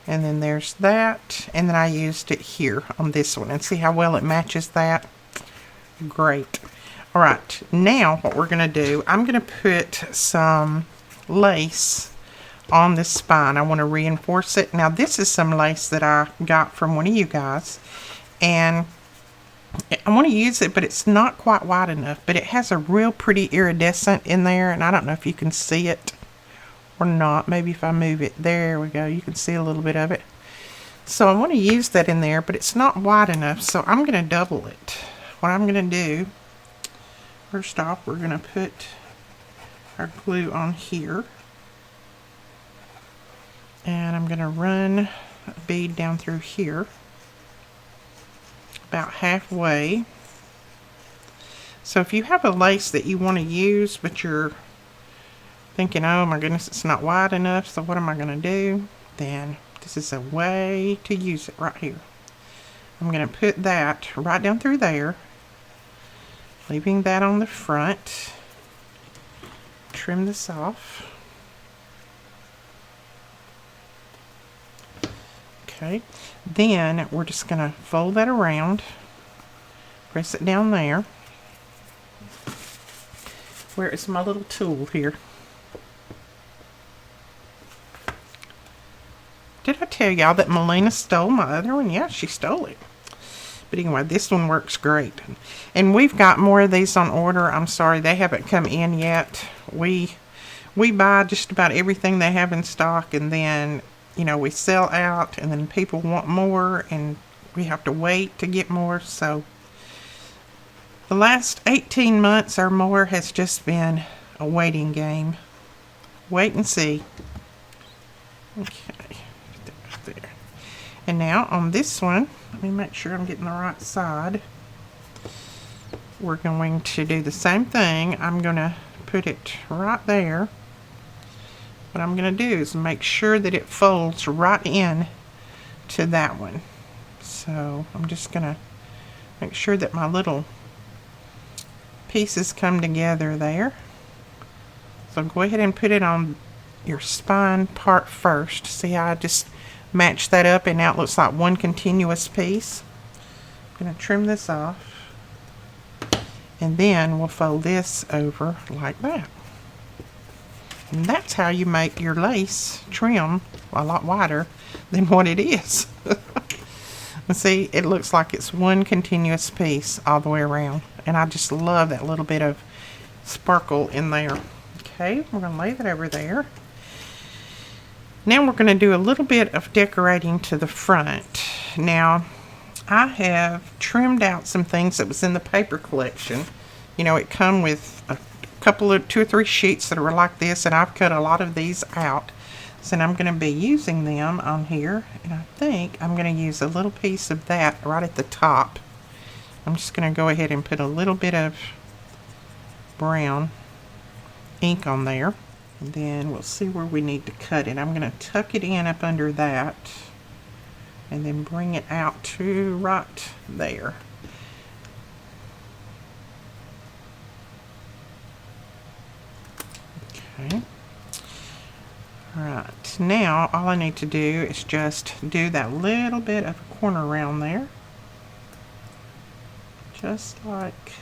and then there's that, and then I used it here on this one. And see how well it matches that? Great. All right, now what we're going to do, I'm going to put some lace on this spine. I want to reinforce it. Now this is some lace that I got from one of you guys, and I want to use it, but it's not quite wide enough, but it has a real pretty iridescent in there, and I don't know if you can see it or not. Maybe if I move it, there we go, you can see a little bit of it. So I want to use that in there, but it's not wide enough, so I'm going to double it. What I'm going to do, first off, we're going to put our glue on here. And I'm going to run a bead down through here, about halfway. So if you have a lace that you want to use, but you're thinking, oh my goodness, it's not wide enough, so what am I going to do? Then this is a way to use it right here. I'm going to put that right down through there, leaving that on the front. Trim this off. Okay, then we're just going to fold that around, press it down there. Where is my little tool here? Did I tell y'all that Melina stole my other one? Yeah, she stole it. But anyway, this one works great. And we've got more of these on order. I'm sorry, they haven't come in yet. We buy just about everything they have in stock, and then you know, we sell out, and then people want more, and we have to wait to get more. So the last 18 months or more has just been a waiting game. Wait and see. Okay, there. And now on this one, let me make sure I'm getting the right side. We're going to do the same thing. I'm going to put it right there. What I'm going to do is make sure that it folds right in to that one. So I'm just going to make sure that my little pieces come together there. So go ahead and put it on your spine part first. See how I just matched that up, and now it looks like one continuous piece. I'm going to trim this off, and then we'll fold this over like that. And that's how you make your lace trim a lot wider than what it is. And see, it looks like it's one continuous piece all the way around. And I just love that little bit of sparkle in there. Okay, we're going to lay that over there. Now we're going to do a little bit of decorating to the front. Now, I have trimmed out some things that was in the paper collection. You know, it come with a couple of 2 or 3 sheets that are like this, and I've cut a lot of these out. So I'm going to be using them on here, and I think I'm going to use a little piece of that right at the top. I'm just going to go ahead and put a little bit of brown ink on there, and then we'll see where we need to cut it. I'm going to tuck it in up under that, and then bring it out to right there. Okay. Alright, now all I need to do is just do that little bit of a corner around there. Just like,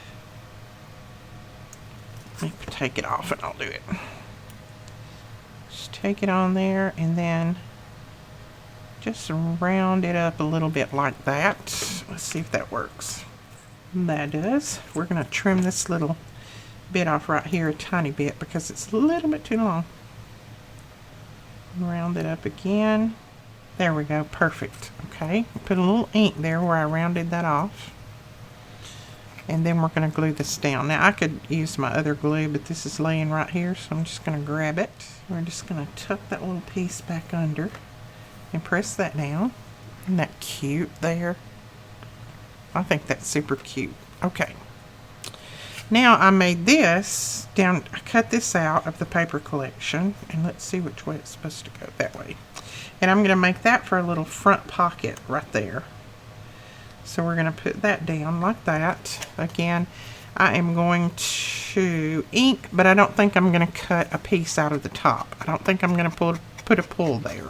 let me take it off and I'll do it. Just take it on there, and then just round it up a little bit like that. Let's see if that works. That does. We're going to trim this little bit off right here a tiny bit because it's a little bit too long. Round it up again. There we go, perfect. Okay, put a little ink there where I rounded that off. And then we're going to glue this down. Now I could use my other glue, but this is laying right here, so I'm just going to grab it. We're just going to tuck that little piece back under and press that down. Isn't that cute there? I think that's super cute. Okay. Now I made this down, I cut this out of the paper collection, and let's see which way it's supposed to go. That way. And I'm going to make that for a little front pocket right there. So we're going to put that down like that. Again, I am going to ink, but I don't think I'm going to cut a piece out of the top. I don't think I'm going to put a pull there,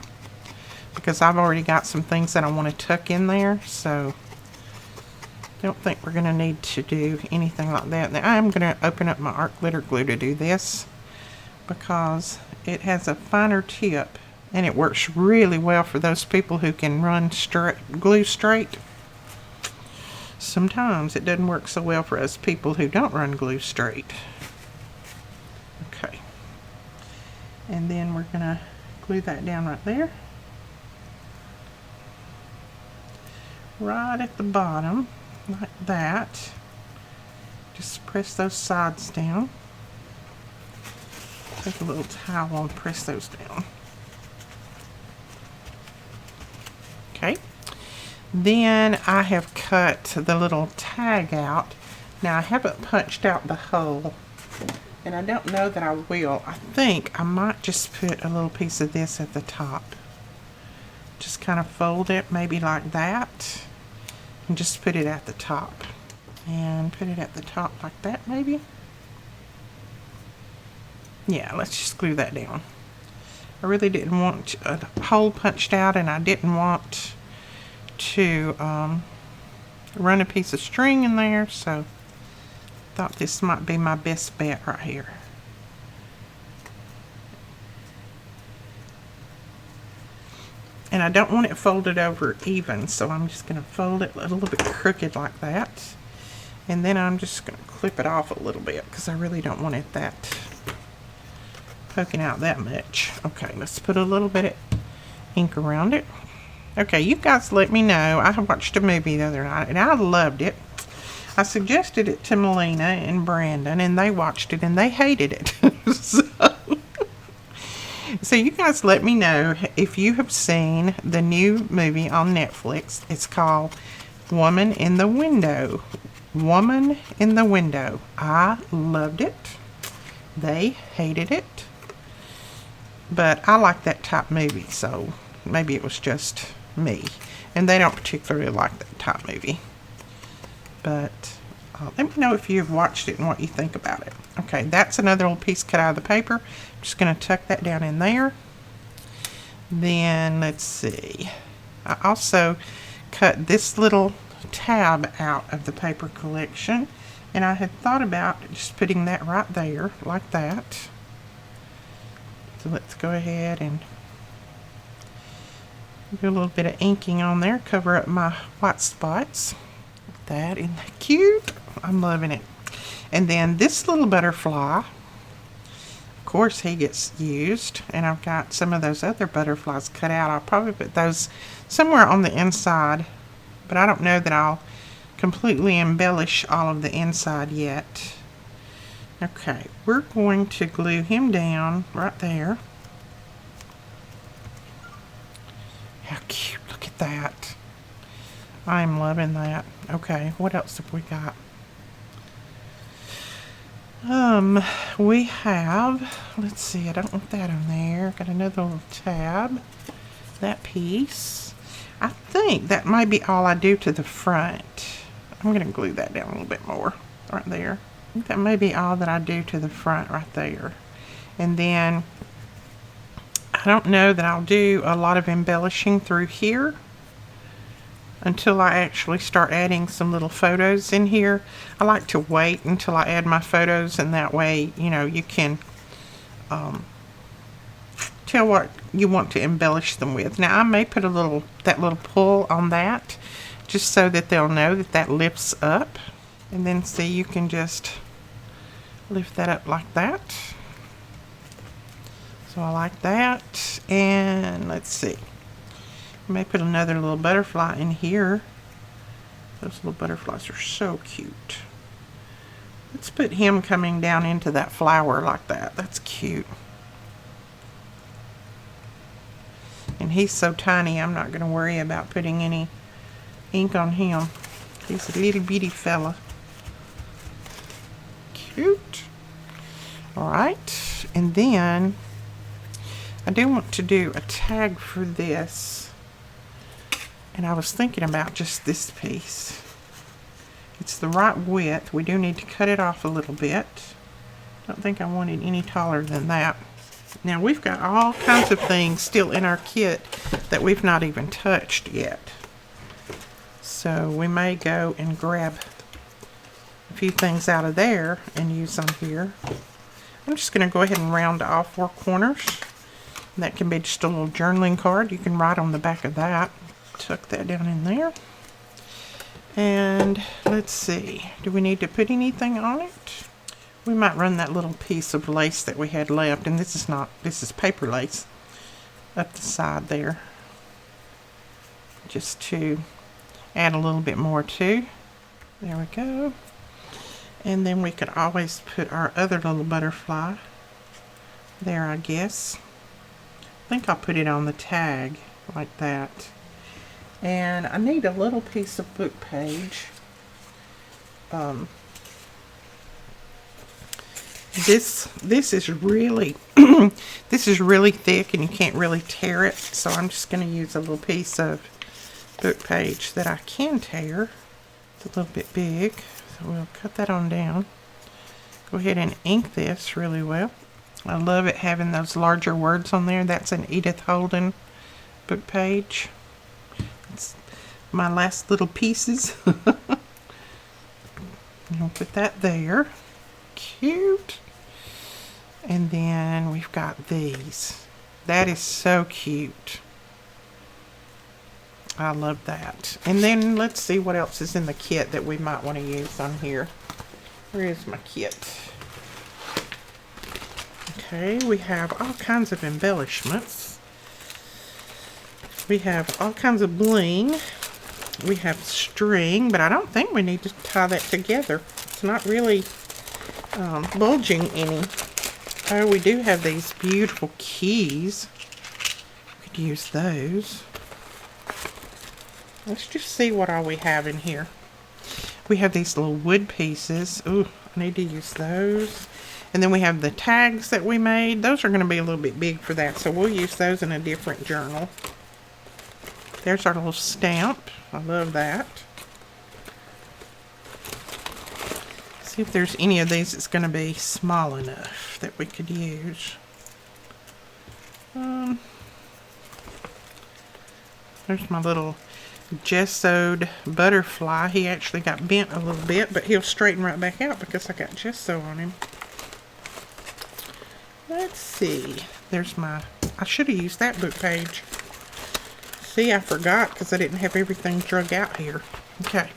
because I've already got some things that I want to tuck in there. So I don't think we're going to need to do anything like that. Now I'm going to open up my art glitter glue to do this, because it has a finer tip and it works really well for those people who can run glue straight. Sometimes it doesn't work so well for us people who don't run glue straight. Okay. And then we're going to glue that down right there. Right at the bottom, like that. Just press those sides down. Take a little towel and press those down. Okay. Then I have cut the little tag out. Now I haven't punched out the hole, and I don't know that I will. I think I might just put a little piece of this at the top. Just kind of fold it maybe like that, and just put it at the top. And put it at the top like that maybe. Yeah, let's just glue that down. I really didn't want a hole punched out, and I didn't want to run a piece of string in there, so I thought this might be my best bet right here. And I don't want it folded over even, so I'm just going to fold it a little bit crooked like that, and then I'm just going to clip it off a little bit, because I really don't want it that poking out that much. Okay, let's put a little bit of ink around it. Okay, you guys let me know. I watched a movie the other night, and I loved it. I suggested it to Melina and Brandon, and they watched it, and they hated it. So you guys let me know if you have seen the new movie on Netflix. It's called Woman in the Window. Woman in the Window. I loved it. They hated it. But I like that type movie, so maybe it was just me. And they don't particularly like that type movie. But let me know if you've watched it and what you think about it. Okay, that's another little piece cut out of the paper. I'm just going to tuck that down in there. Then, let's see. I also cut this little tab out of the paper collection. And I had thought about just putting that right there, like that. So let's go ahead and do a little bit of inking on there, cover up my white spots. Like that, isn't that cute? I'm loving it. And then this little butterfly, of course he gets used, and I've got some of those other butterflies cut out. I'll probably put those somewhere on the inside, but I don't know that I'll completely embellish all of the inside yet. Okay, we're going to glue him down right there. How cute, look at that. I'm loving that. Okay, what else have we got? We have, let's see, I don't want that on there. Got another little tab. That piece. I think that might be all I do to the front. I'm going to glue that down a little bit more right there. I think that may be all that I do to the front right there. And then I don't know that I'll do a lot of embellishing through here until I actually start adding some little photos in here. I like to wait until I add my photos, and that way, you know, you can tell what you want to embellish them with. Now I may put that little pull on that, just so that they'll know that that lifts up. And then see, you can just lift that up like that. So I like that. And let's see. I may put another little butterfly in here. Those little butterflies are so cute. Let's put him coming down into that flower like that. That's cute. And he's so tiny, I'm not going to worry about putting any ink on him. He's a little bitty fella. Cute. Alright, and then I do want to do a tag for this. And I was thinking about just this piece. It's the right width. We do need to cut it off a little bit. I don't think I wanted any taller than that. Now we've got all kinds of things still in our kit that we've not even touched yet. So we may go and grab a few things out of there and use them here. I'm just going to go ahead and round off 4 corners. And that can be just a little journaling card. You can write on the back of that. Tuck that down in there. And let's see, do we need to put anything on it? We might run that little piece of lace that we had left, and this is paper lace, up the side there, just to add a little bit more to. There we go. And then we could always put our other little butterfly there, I guess. I think I'll put it on the tag like that. And I need a little piece of book page. This is really this is really thick and you can't really tear it, so I'm just going to use a little piece of book page that I can tear. It's a little bit big, so we'll cut that on down. Go ahead and ink this really well. I love it having those larger words on there. That's an Edith Holden book page. It's my last little pieces. I'll put that there. Cute. And then we've got these. That is so cute. I love that. And then let's see what else is in the kit that we might want to use on here. Where is my kit? Okay, we have all kinds of embellishments. We have all kinds of bling. We have string, but I don't think we need to tie that together. It's not really bulging any. Oh, we do have these beautiful keys. We could use those. Let's just see what all we have in here. We have these little wood pieces. Ooh, I need to use those. And then we have the tags that we made. Those are going to be a little bit big for that, so we'll use those in a different journal. There's our little stamp. I love that. See if there's any of these that's going to be small enough that we could use. There's my little gessoed butterfly. He actually got bent a little bit, but he'll straighten right back out because I got gesso on him. Let's see. There's my... I should have used that book page. See, I forgot because I didn't have everything drug out here. Okay.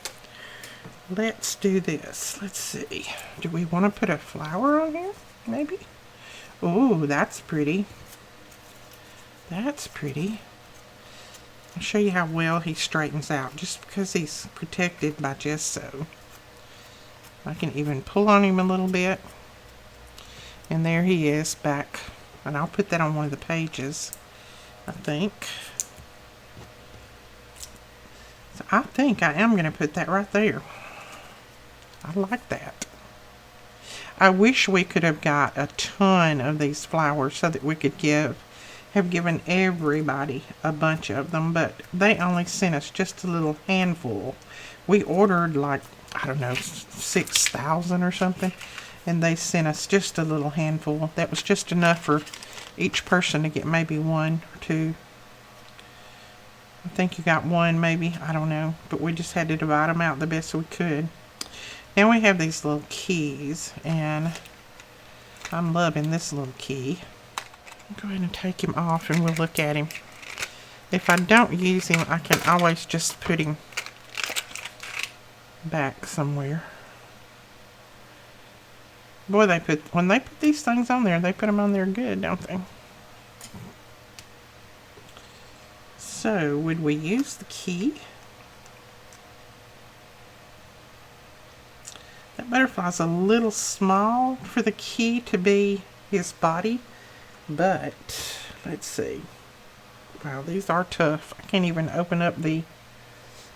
Let's do this. Let's see. Do we want to put a flower on here? Maybe? Oh, that's pretty. That's pretty. I'll show you how well he straightens out just because he's protected by gesso. I can even pull on him a little bit. And there he is back. And I'll put that on one of the pages, I think. So I think I am going to put that right there. I like that. I wish we could have got a ton of these flowers so that we could have given everybody a bunch of them, but they only sent us just a little handful. We ordered like, I don't know, 6,000 or something, and they sent us just a little handful. That was just enough for each person to get maybe 1 or 2. I think you got 1 maybe, I don't know, but we just had to divide them out the best we could. Now we have these little keys, and I'm loving this little key. I'll go ahead and take him off and we'll look at him. If I don't use him, I can always just put him back somewhere. Boy, when they put these things on there, they put them on there good, don't they? So would we use the key? That butterfly's a little small for the key to be his body, but let's see. Wow, these are tough. I can't even open up the,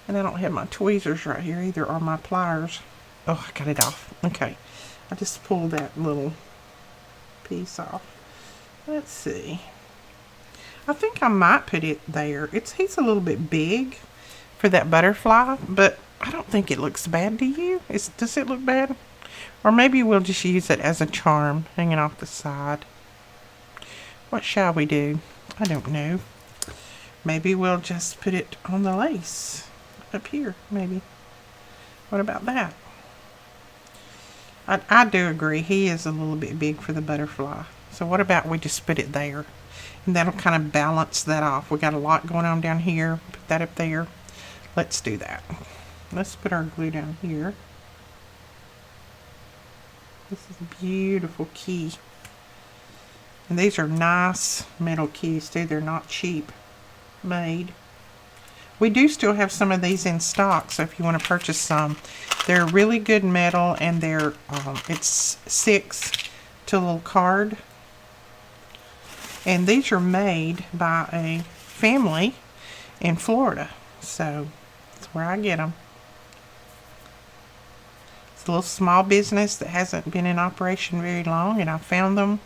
and I don't have my tweezers right here either, or my pliers. Oh, I got it off. Okay, I just pulled that little piece off. Let's see. I think I might put it there. He's a little bit big for that butterfly, but I don't think it looks bad. Do you? Does it look bad? Or maybe we'll just use it as a charm hanging off the side. What shall we do? I don't know. Maybe we'll just put it on the lace up here, maybe. What about that? I do agree. He is a little bit big for the butterfly. So what about we just put it there? And that'll kind of balance that off. We got a lot going on down here. Put that up there. Let's do that. Let's put our glue down here. This is a beautiful key. And these are nice metal keys too. They're not cheap made. We do still have some of these in stock, so if you want to purchase some, they're really good metal, and they're it's 6 to a little card. And these are made by a family in Florida, so that's where I get them. It's a little small business that hasn't been in operation very long, and I found them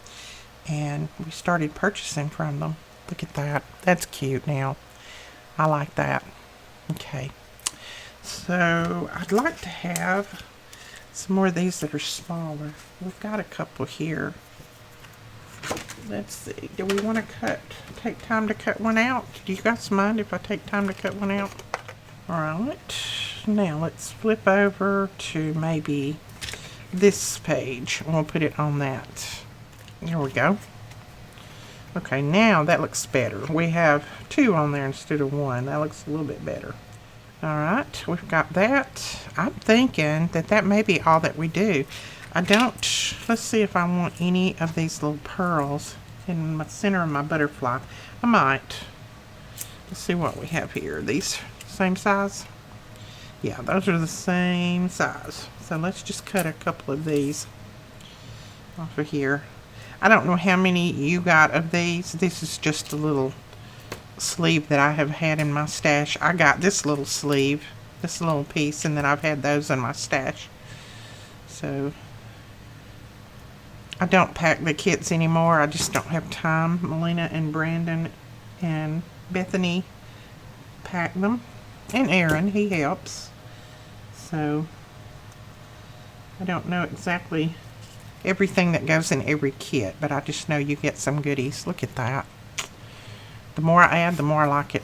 and we started purchasing from them. Look at that. That's cute now. I like that. Okay. So I'd like to have some more of these that are smaller. We've got a couple here. Let's see. Do we want to take time to cut one out? Do you guys mind if I take time to cut one out? Alright. Now let's flip over to maybe this page. We'll put it on that. There we go. Okay, now that looks better. We have 2 on there instead of 1. That looks a little bit better. Alright, we've got that. I'm thinking that may be all that we do. Let's see if I want any of these little pearls in the center of my butterfly. I might. Let's see what we have here. These same size? Yeah, those are the same size. So let's just cut a couple of these off of here. I don't know how many you got of these. This is just a little sleeve that I have had in my stash. I got this little sleeve, this little piece, and then I've had those in my stash. So I don't pack the kits anymore. I just don't have time. Melina and Brandon and Bethany pack them. And Aaron, he helps. So I don't know exactly everything that goes in every kit, but I just know you get some goodies. Look at that. The more I add, the more I like it.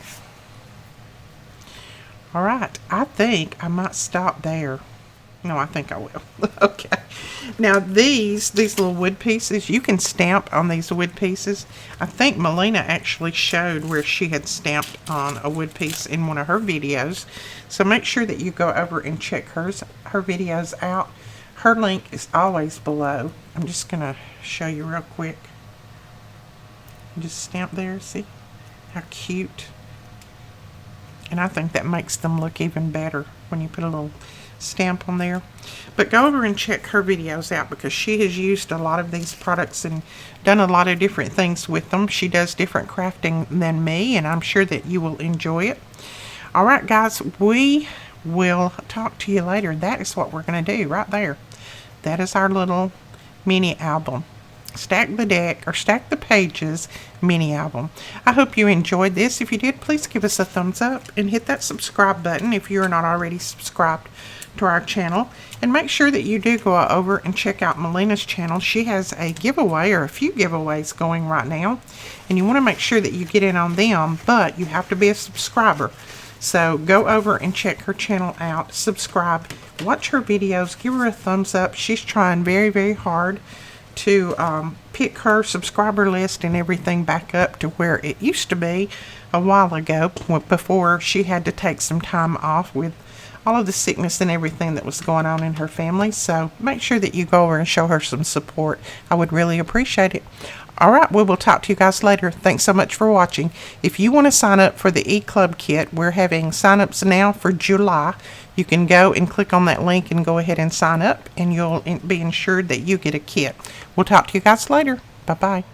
Alright, I think I might stop there. No, I think I will. Okay. Now these little wood pieces, you can stamp on these wood pieces. I think Melina actually showed where she had stamped on a wood piece in one of her videos. So make sure that you go over and check her videos out. Her link is always below. I'm just going to show you real quick. Just stamp there, see? How cute. And I think that makes them look even better when you put a little stamp on there. But go over and check her videos out, because she has used a lot of these products and done a lot of different things with them. She does different crafting than me, and I'm sure that you will enjoy it. Alright guys, we will talk to you later. That is what we're going to do right there. That is our little mini album. Stack the Deck, or Stack the Pages mini album. I hope you enjoyed this. If you did, please give us a thumbs up and hit that subscribe button if you are not already subscribed to our channel. And make sure that you do go over and check out Melina's channel. She has a giveaway, or a few giveaways going right now, and you want to make sure that you get in on them, but you have to be a subscriber. So go over and check her channel out, subscribe, watch her videos, give her a thumbs up. She's trying very, very hard to pick her subscriber list and everything back up to where it used to be a while ago, before she had to take some time off with all of the sickness and everything that was going on in her family. So make sure that you go over and show her some support. I would really appreciate it. All right, we will talk to you guys later. Thanks so much for watching. If you want to sign up for the E-Club kit, we're having sign-ups now for July. You can go and click on that link and go ahead and sign up, and you'll be ensured that you get a kit. We'll talk to you guys later. Bye-bye.